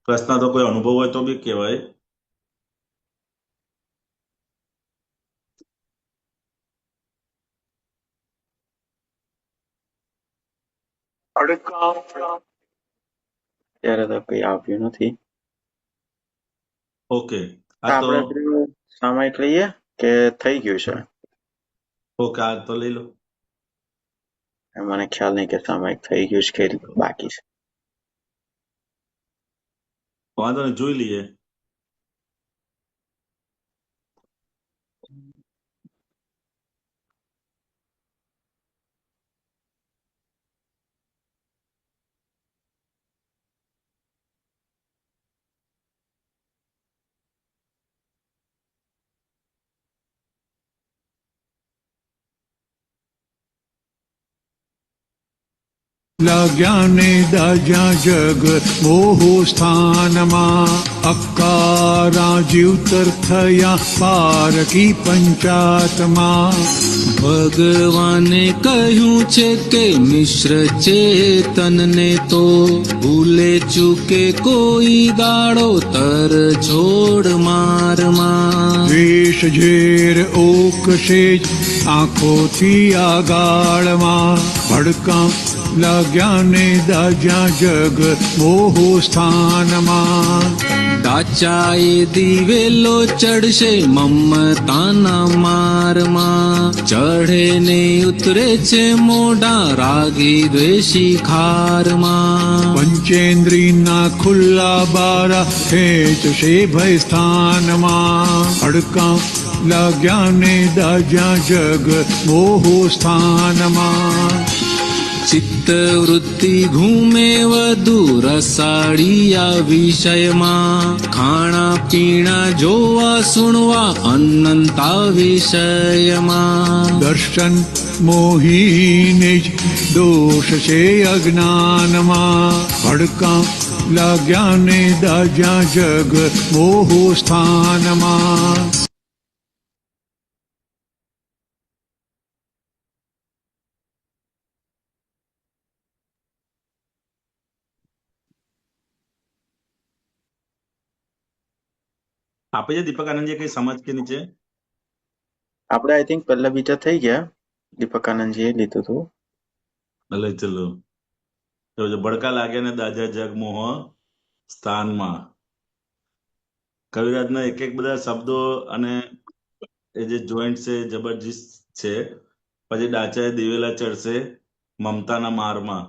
પ્રશ્ન તો કોઈ અનુભવ હોય તો બી કહેવાય. ત્યારે તો કઈ આવ્યું નથી. ઓકે. આ તો આપણે પેલું સામાયિક લઈએ કે થઈ ગયું છે? ઓકે, આ તો લઈ લો. મને ખ્યાલ નહીં કે સામાયિક થઈ ગયું છે કે બાકી છે. વાંધો નહીં, જોઈ લઈએ. જ્ઞાને દાજા જગ મોહો સ્થાનમાં અકારા જીવતર થયા પારકી પંચાતમાં. ભગવાને કહ્યું છે કે મિશ્ર ચેતનને તો ભૂલે ચૂકે કોઈ દાડો તર છોડ મારમાં. વેશ ઝેર ઓકશે જ આંખોથી આગાળમાં ભડકા જ્ઞાને દાજા જગ મોહો સ્થાનમાં. દાચાએ દિવેલો ચડશે મમતાના મારમાં. ચઢે ને ઉતરે છે મોઢા રાગી દ્વેષી ખારમાં. પંચેન્દ્રિયના ખુલ્લા બારા ખેંચશે ભય સ્થાનમાં. ભડકા જ્ઞાને દાજા જગ મોહો સ્થાનમાં. ચિત્ત વૃત્તિ ઘૂમે વધુ રસાળિયા વિષયમાં. ખાણા પીણા જોવા સુણવા અનંતા વિષયમાં. દર્શન મોહીને જ દોષ છે અજ્ઞાનમાં. ભડકા જ્ઞાને દાજા જગ મોહો સ્થાનમાં. આપે છે દીપક આનંદજી કઈ સમજ કે નીચે? આપણે આઈ થિંક પહેલા બીજા થઈ ગયા. દીપક આનંદજી એ લીધું હતું. ભલે, ચલો. તો ભડકા લાગે ને દાજા જગ મોહ સ્થાનમાં. કવિરાજના એક એક બધા શબ્દો અને એ જે જોઈન્ટ છે જબરજસ્ત છે. પછી ડાચાએ દિવેલા ચડશે મમતાના મારમાં.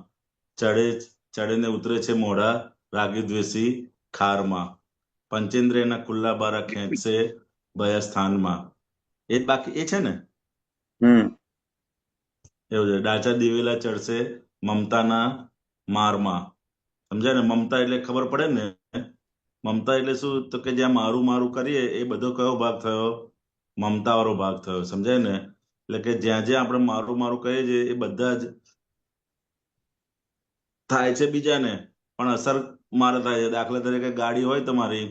ચડે ને ઉતરે છે મોઢા રાગી દ્વેષી ખારમાં. પંચેન્દ્રિયના ખુલ્લા બારા ખેંચશે ભય સ્થાનમાં. એ જ બાકી એ છે ને? એવું છે. ડાચા દિવેલા ચડશે મમતાના મારમાં. સમજાય ને? મમતા એટલે ખબર પડે ને? મમતા એટલે શું? તો કે જ્યાં મારું મારું કરીએ એ બધો કયો ભાગ થયો? મમતા વાળો ભાગ થયો. સમજાય ને? એટલે કે જ્યાં જ્યાં આપણે મારું મારું કહીએ છીએ એ બધા જ થાય છે બીજાને, પણ અસર મારે થાય છે. દાખલા તરીકે ગાડી હોય તમારી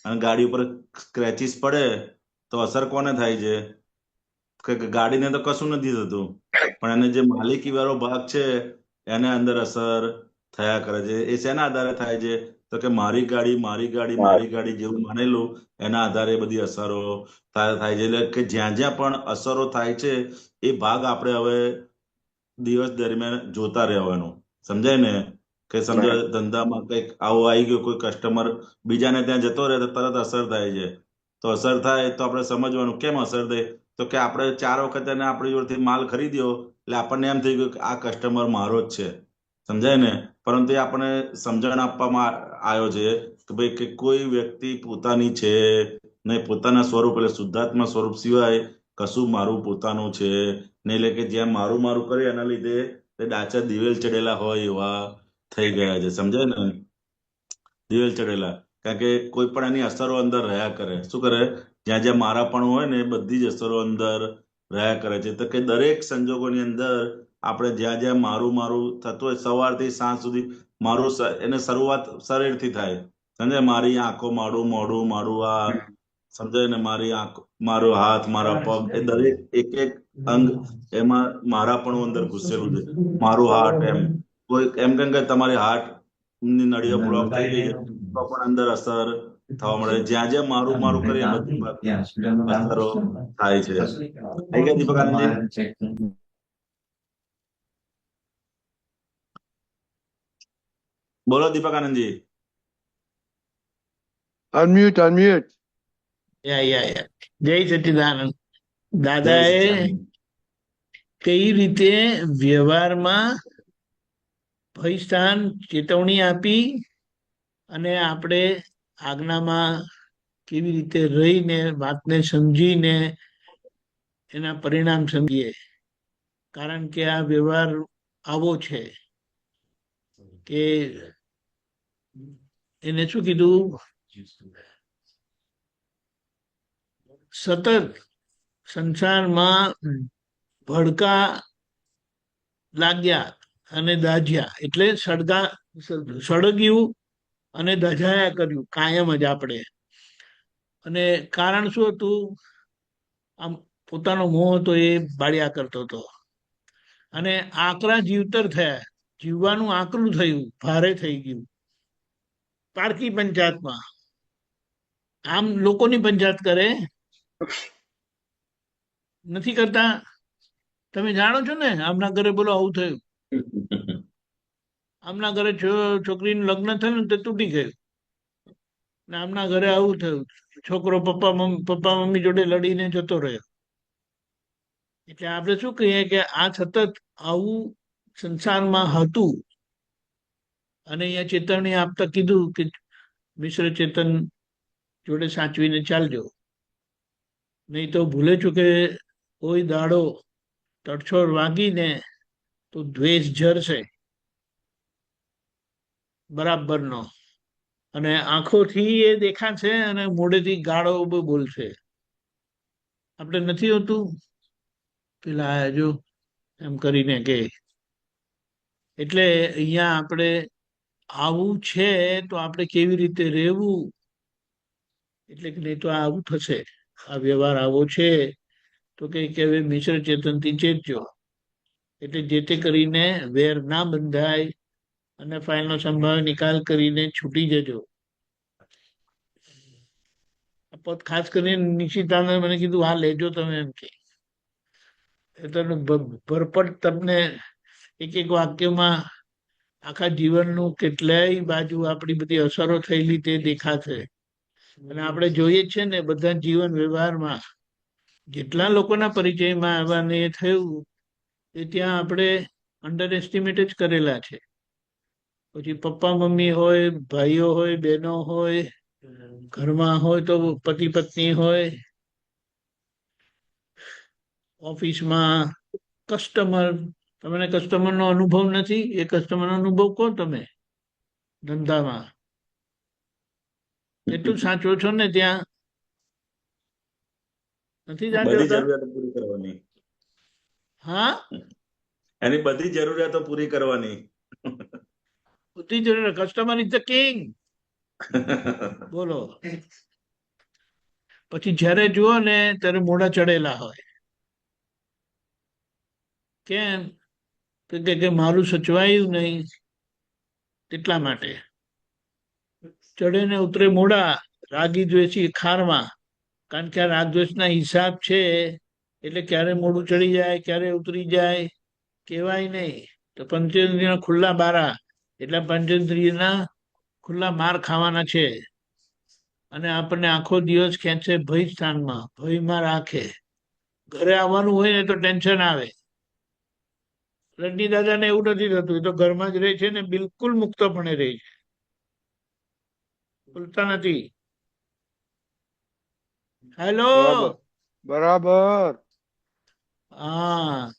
અને ગાડી ઉપર સ્ક્રેચીસ પડે તો અસર કોને થાય છે? કે ગાડીને તો કશું નથી થતું, પણ એને જે માલિકી વાળો ભાગ છે એને અંદર અસર થયા કરે છે. એ શેના આધારે થાય છે? તો કે મારી ગાડી જેવું માનેલું એના આધારે બધી અસરો થાય છે. એટલે કે જ્યાં જ્યાં પણ અસરો થાય છે એ ભાગ આપણે હવે દિવસ દરમિયાન જોતા રહેવાનું. સમજાય ને? કે સમજો બરાબર. ધંધામાં કંઈક આવું આવી ગયું, કોઈ કસ્ટમર બીજાને ત્યાં જતો રહે તો તરત અસર થાય છે. તો અસર થાય તો આપણે સમજવાનું કેમ અસર થાય. તો કે આપણે 4 વખત એને આપણી જોડેથી માલ ખરીદ્યો એટલે આપણને એમ થઈ ગયું કે આ કસ્ટમર મારો જ છે. સમજાય ને? પરંતુ એ આપણને સમજણ આપવામાં આવ્યો છે કે ભાઈ કે કોઈ વ્યક્તિ પોતાની છે નહીં, પોતાના સ્વરૂપ એટલે શુદ્ધાત્મા સ્વરૂપ સિવાય કશું મારું પોતાનું છે નહીં. એટલે કે જ્યાં મારું મારું કરે એના લીધે તે ડાચા દિવેલ ચડેલા હોય એવા થઈ ગયા છે. સમજાય ને? દિવેલ ચડેલા, કારણ કે કોઈ પણ એની અસરો અંદર રહ્યા કરે. શું કરે? જ્યાં જ્યાં મારાપણું હોય ને એ બધી જ અસરો અંદર રહ્યા કરે છે. તો કે દરેક સંજોગોની અંદર આપણે જ્યાં જ્યાં મારું મારું થતું હોય, સવારથી સાંજ સુધી મારું એને શરૂઆત શરીરથી થાય. સમજે? મારી આંખો, મારું મોઢું, મારું આ, સમજાય ને? મારી આંખ, મારો હાથ, મારા પગ, એ દરેક એક એક અંગ એમાં મારાપણું અંદર ઘૂસેલું છે. મારું હાર્ટ, એમ કોઈ એમ કેમ કે તમારી હાર્ટ ની નળીઓ બ્લોક થઈ ગઈ છે તો પણ અંદર અસર થવા મળે. જ્યાં જ્યાં મારું મારું કરીએ બધી અસરો થાય છે. થઈ ગયા દીપક આનંદજી? બોલો દીપક આનંદજી. Unmute unmute. જય સચ્ચિદાનંદ. દાદાએ કઈ રીતે વ્યવહારમાં ભયસ્થાન ચેતવણી આપી અને આપણે આજ્ઞામાં કેવી રીતે રહીને વાતને સમજીને એના પરિણામ સમજીએ. કારણ કે આ વ્યવહાર આવો છે કે એને શું કીધું, સતત સંસારમાં ભડકા લાગ્યા અને દાઝ્યા, એટલે સળગ્યું અને દઝાયા કર્યું કાયમ જ આપણે. અને કારણ શું હતું? આમ પોતાનો મોહ હતો એ બાળ્યા કરતો હતો અને આકરા જીવતર થયા. જીવવાનું આકરું થયું, ભારે થઈ ગયું. પારકી પંચાયતમાં આમ લોકોની પંચાયત કરે, નથી કરતા. તમે જાણો છો ને, આમના ઘરે બોલો આવું થયું, આમના ઘરે છોકરીનું લગ્ન થયું ને તે તૂટી ગયું, ને આમના ઘરે આવું થયું, છોકરો પપ્પા મમ્મી જોડે લડીને જતો રહ્યો. એટલે આપણે શું કહીએ કે આ સતત આવું સંસારમાં હતું. અને અહીંયા ચેતવણી આપતા કીધું કે મિશ્ર ચેતન જોડે સાચવીને ચાલજો, નહીં તો ભૂલે ચૂકે કોઈ દાડો તડછોડ વાગીને તો દ્વેષ ઝરશે બરાબરનો, અને આંખોથી એ દેખાશે અને મોઢેથી ગાળો બોલશે. આપણે નથી હોતું પેલા જો એમ કરીને કે. એટલે અહીંયા આપણે આવું છે તો આપણે કેવી રીતે રહેવું, એટલે કે નહીં તો આવું થશે. આ વ્યવહાર આવો છે તો કે મિશ્ર ચેતનથી ચેતજો, એટલે જે તે કરીને વેર ના બંધાય અને ફાઇલનો સંભાવ નિકાલ કરીને છૂટી જજો. પદ ખાસ કરીને નિશ્ચિતાનંદ મને કીધું હા લેજો તમે, એમ કે ભરપટ તમને એક એક વાક્યમાં આખા જીવનનું કેટલાય બાજુ આપણી બધી અસરો થયેલી તે દેખાશે. અને આપણે જોઈએ જ છે ને બધા જીવન વ્યવહારમાં જેટલા લોકોના પરિચયમાં આવવાને એ થયું એ ત્યાં આપણે અંડર એસ્ટિમેટ જ કરેલા છે. પછી પપ્પા મમ્મી હોય, ભાઈઓ હોય, બહેનો હોય, ઘરમાં હોય તો પતિ પત્ની હોય, ઓફિસમાં કસ્ટમર. તમને કસ્ટમરનો અનુભવ નથી? એ કસ્ટમરનો અનુભવ કહો તમે ધંધામાં. એટલું સાચો છો ને ત્યાં? નથી બધી જરૂરિયાતો પૂરી કરવાની. હા, એની બધી જરૂરિયાતો પૂરી કરવાની. બધી જરૂરિયાત. Customer is the king. બોલો. પછી જયારે જુઓ ને ત્યારે મોઢા ચડેલા હોય. કેમ? કે મારું સચવાયું નહીં એટલા માટે. ચડે ને ઉતરે મોઢા, રાગી દ્વેષી ખારમાં. કારણ કે આ રાગ દ્વેષના હિસાબ છે, એટલે ક્યારે મોઢું ચડી જાય, ક્યારે ઉતરી જાય કહેવાય નહીં. તો પંચેન્દ્રિયના ખુલ્લા બારા એટલે પંચેન્દ્રિયના ખુલ્લા માર ખાવાના છે. અને આપણને આખો દિવસ ખેંચે ભય સ્થાનમાં, ભયમાં રાખે. ઘરે આવવાનું હોય ને તો ટેન્શન આવે. રણજી દાદાને એવું નથી થતું, એ તો ઘરમાં જ રહે છે ને બિલકુલ મુક્તપણે રહે છે, બોલતા નથી. હેલો. બરાબર. હા,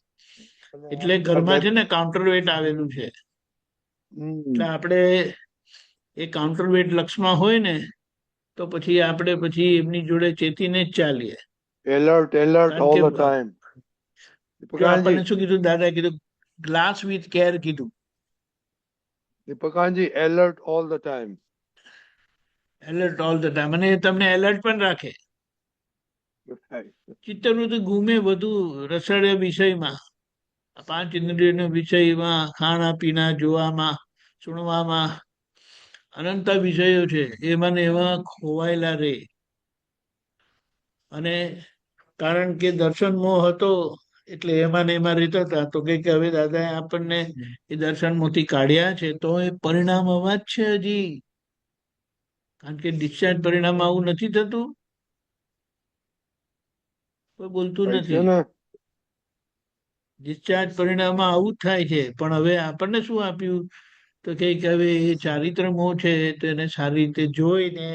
એટલે ઘરમાં છે ને કાઉન્ટર વેટ આવેલું છે. એટલે આપણે એ કાઉન્ટર વેટ લક્ષમાં હોય ને તો પછી આપણે પછી એમની જોડે ચેતીને જ ચાલીએ. Alert all the time. આપણને શું કીધું દાદા? કીધું ગ્લાસ વિથ કેર કીધું. દીપકાનજી, alert all the time. Alert all the time. અને તમને એલર્ટ પણ રાખે. ચિત્તવૃત્તિ ઘૂમે વધુ રસડ વિષયમાં, 5 ઇન્દ્રિયોના વિષયમાં, ખાણા પીણા, જોવામાં, સુણવામાં, અનંત વિષયો છે, એમાં એવા ખોવાયેલા રે. અને કારણ કે દર્શન મોહ હતો એટલે એમાં ને એમાં રહેતા હતા. તો કે હવે દાદાએ આપણને એ દર્શન મોહથી કાઢ્યા છે, તો એ પરિણામ આવા જ છે હજી. કારણ કે ડિસ્ચાર્જ પરિણામ આવું નથી થતું. કોઈ બોલતું નથી. ડિસ્ચાર્જ પરિણામમાં આવું જ થાય છે. પણ હવે આપણને શું આપ્યું? તો કે હવે એ ચારિત્ર મોહ છે તો એને સારી રીતે જોઈને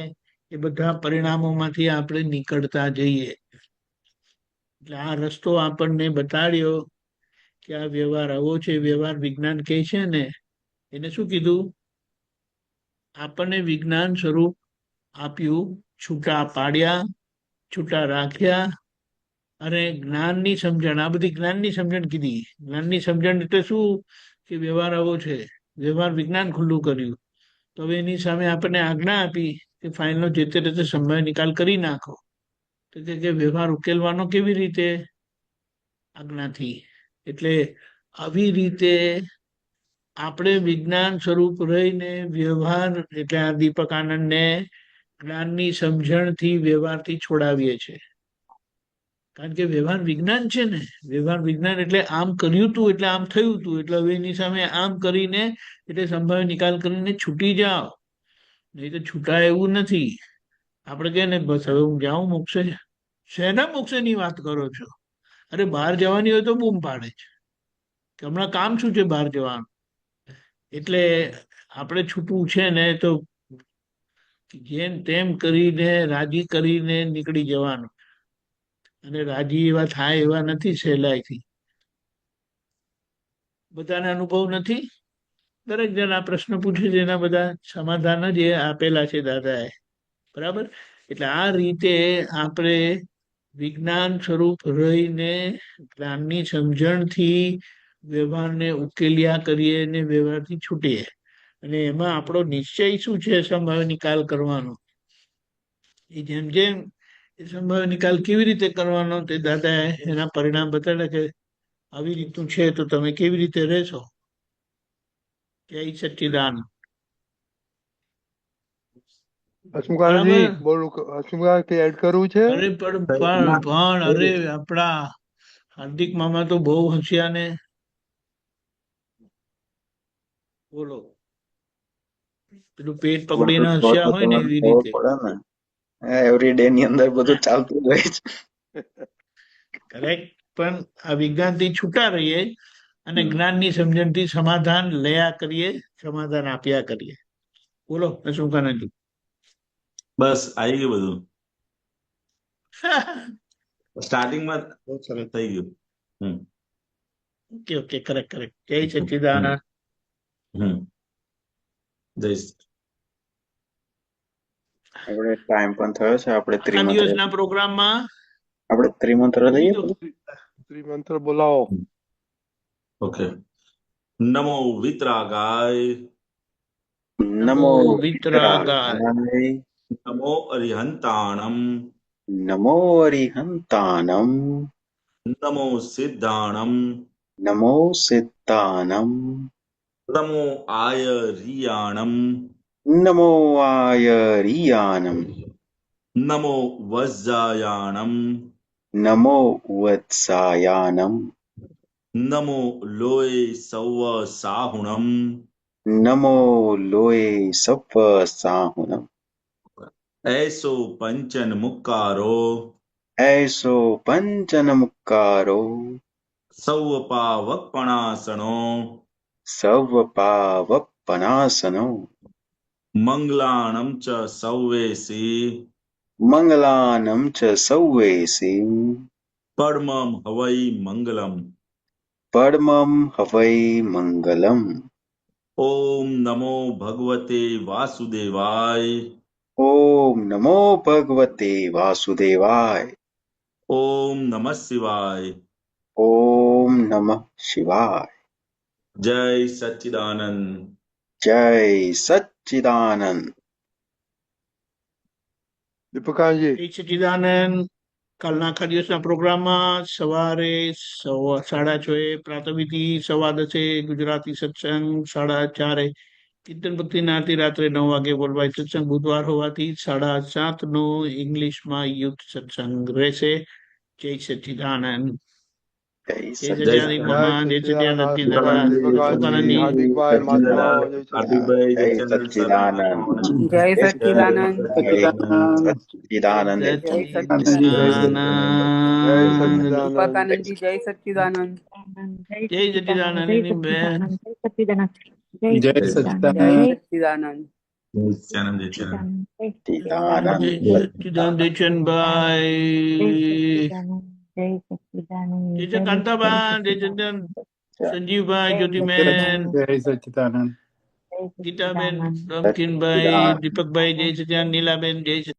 એ બધા પરિણામોમાંથી આપણે નીકળતા જઈએ. એટલે આ રસ્તો આપણને બતાડ્યો કે આ વ્યવહાર આવો છે. વ્યવહાર વિજ્ઞાન કહે છે ને, એને શું કીધું? આપણને વિજ્ઞાન સ્વરૂપ આપ્યું, છૂટા પાડ્યા, છૂટા રાખ્યા. અને જ્ઞાનની સમજણ, આ બધી જ્ઞાનની સમજણ કીધી. જ્ઞાનની સમજણ એટલે શું? કે વ્યવહાર આવો છે. વ્યવહાર વિજ્ઞાન ખુલ્લું કર્યું. તો હવે એની સામે આપણને આજ્ઞા આપી કે ફાઇલનો જે તે રીતે સમય નિકાલ કરી નાખો. તો કે વ્યવહાર ઉકેલવાનો કેવી રીતે? આજ્ઞાથી. એટલે આવી રીતે આપણે વિજ્ઞાન સ્વરૂપ રહીને વ્યવહાર, એટલે આ દીપક આનંદને જ્ઞાનની સમજણથી વ્યવહારથી છોડાવીએ છીએ. કારણ કે વ્યવહાર વિજ્ઞાન છે ને. વ્યવહાર વિજ્ઞાન એટલે આમ કર્યું તું એટલે આમ થયું તું. એટલે હવે એની સામે આમ કરીને એટલે સંભાવ્ય નિકાલ કરીને છૂટી જાઓ. નહીં તો છૂટાય એવું નથી. આપણે કહે ને બસ હવે હું જાઉં મોક્ષે. શેના મોક્ષની વાત કરો છો? અરે બહાર જવાની હોય તો બૂમ પાડે છે કે હમણાં કામ શું છે બહાર જવાનું. એટલે આપણે છૂટવું છે ને તો જેમ તેમ કરીને રાજી કરીને નીકળી જવાનું. અને રાજી એવા થાય એવા નથી સહેલાઈથી. બધાને અનુભવ નથી. દરેક જણ આ પ્રશ્ન પૂછે છે, એના બધા સમાધાન જ એ આપેલા છે દાદાએ. બરાબર. એટલે આ રીતે આપણે વિજ્ઞાન સ્વરૂપ રહીને જ્ઞાનની સમજણથી વ્યવહારને ઉકેલ્યા કરીએ ને વ્યવહારથી છૂટીએ. અને એમાં આપણો નિશ્ચય શું છે? સંભાવ્ય નિકાલ કરવાનો. એ જેમ જેમ એ સંભાવ્ય નિકાલ કેવી રીતે કરવાનો તે દાદાએ એના પરિણામ બતાવ્યા કે આવી રીતનું છે તો તમે કેવી રીતે રહેશો. જય સચ્ચિદાનંદ. હસમુખાજી બોલું, હસમુખા એડ કરવું છે? અરે પણ અરે આપણા હાર્દિક મામા તો બહુ હસ્યા ને. બોલો, પેલું પેટ પકડીને હસ્યા હોય ને એવી રીતે. એવરી ડે ની અંદર બધું ચાલતું રહે છે. કરેક્ટ. પણ આ વિજ્ઞાનથી છૂટા રહીએ અને જ્ઞાનની સમજણથી સમાધાન લયા કરીએ, સમાધાન આપ્યા કરીએ. બોલો શું કાનજી? બસ આવી ગયું બધું. સ્ટાર્ટિંગમાં થઈ ગયું. Okay okay, correct correct. જય સચ્ચિદાનંદ. જય. આપણે ટાઈમ પણ થયો છે. આપણે દિવસના પ્રોગ્રામમાં આપણે ત્રિમંત્ર લઈએ. ત્રિમંત્ર બોલાવો. ઓકે. નમો વિતરાગાય, નમો વિતરાગાય, નમો અરિહંતાણમ, નમો અરિહંતાણમ, નમો સિદ્ધાણમ, નમો સિદ્ધાણમ, નમો આયરિયાણમ, નમો આયરિયાણમ, નમો વજ્જાયાણમ, નમો વત્સાયાનમ, નમો લોય સૌવ સાહુણમ નમો લોય સપ્પ સાહુનમ એસો પંચન મુક્કારો એસો પંચનમુક્કારો સૌ પાવપણાસણો સર્વપાવપનાસનો મંગલાણમ ચ સૌવેસી મંગલાનમ ચ સૌવેસી પડમમ હવૈ મંગલમ પરમમ હવૈ મંગલમ ઓમ નમો ભગવતે વાસુદેવાય ઓમ નમો ભગવતે વાસુદેવાય ઓમ નમઃ શિવાય ઓમ નમઃ શિવાય જય સચ્ચિદાનંદ જય સચ્ચિદાનંદ દીપકાજી જય સચ્ચિદાનંદ. કાલના આખા દિવસના પ્રોગ્રામમાં સવારે 6:30 પ્રાતઃવિધિ, 10:15 ગુજરાતી સત્સંગ, 4:30 કીર્તન ભક્તિના આરતી, રાત્રે 9 વાગે વર્લ્ડવાઇડ સત્સંગ. બુધવાર હોવાથી 7:30 નો ઇંગ્લિશમાં યુથ સત્સંગ રહેશે. જય સચ્ચિદાનંદ. જય જય સચ્ચિદાનંદ સચ્ચિદાનંદ મમ્મા, જય સચ્ચિદાનંદ દાદા, દીપકાજી સુકાનંદી. હાર્દિકભાઈ મહાત્માઓ જય હાર્દિકભાઈ જય જય સચ્ચિદાનંદ જય સચ્ચિદાનંદ. સચ્ચિદાનંદ જય જય સચ્ચિદાનંદ. સચ્ચિદાનંદ દીપકાનંદજી જય સચ્ચિદાનંદ. જય સચ્ચિદાનંદ એની બેન. જય સચ્ચિદાનંદ. સચ્ચિદાનંદ જય સચ્ચિદાનંદ જય સચ્ચિદાનંદ દેવચંદભાઈ, જય કાંતાબા, જય સચ્ચિદાનંદ સંજીવભાઈ, જ્યોતિબેન, જય સચ્ચિદાનંદ. ગીતાબેન, રમકીનભાઈ, દીપકભાઈ, જય સચ્ચિદાનંદ, નીલાબેન, જય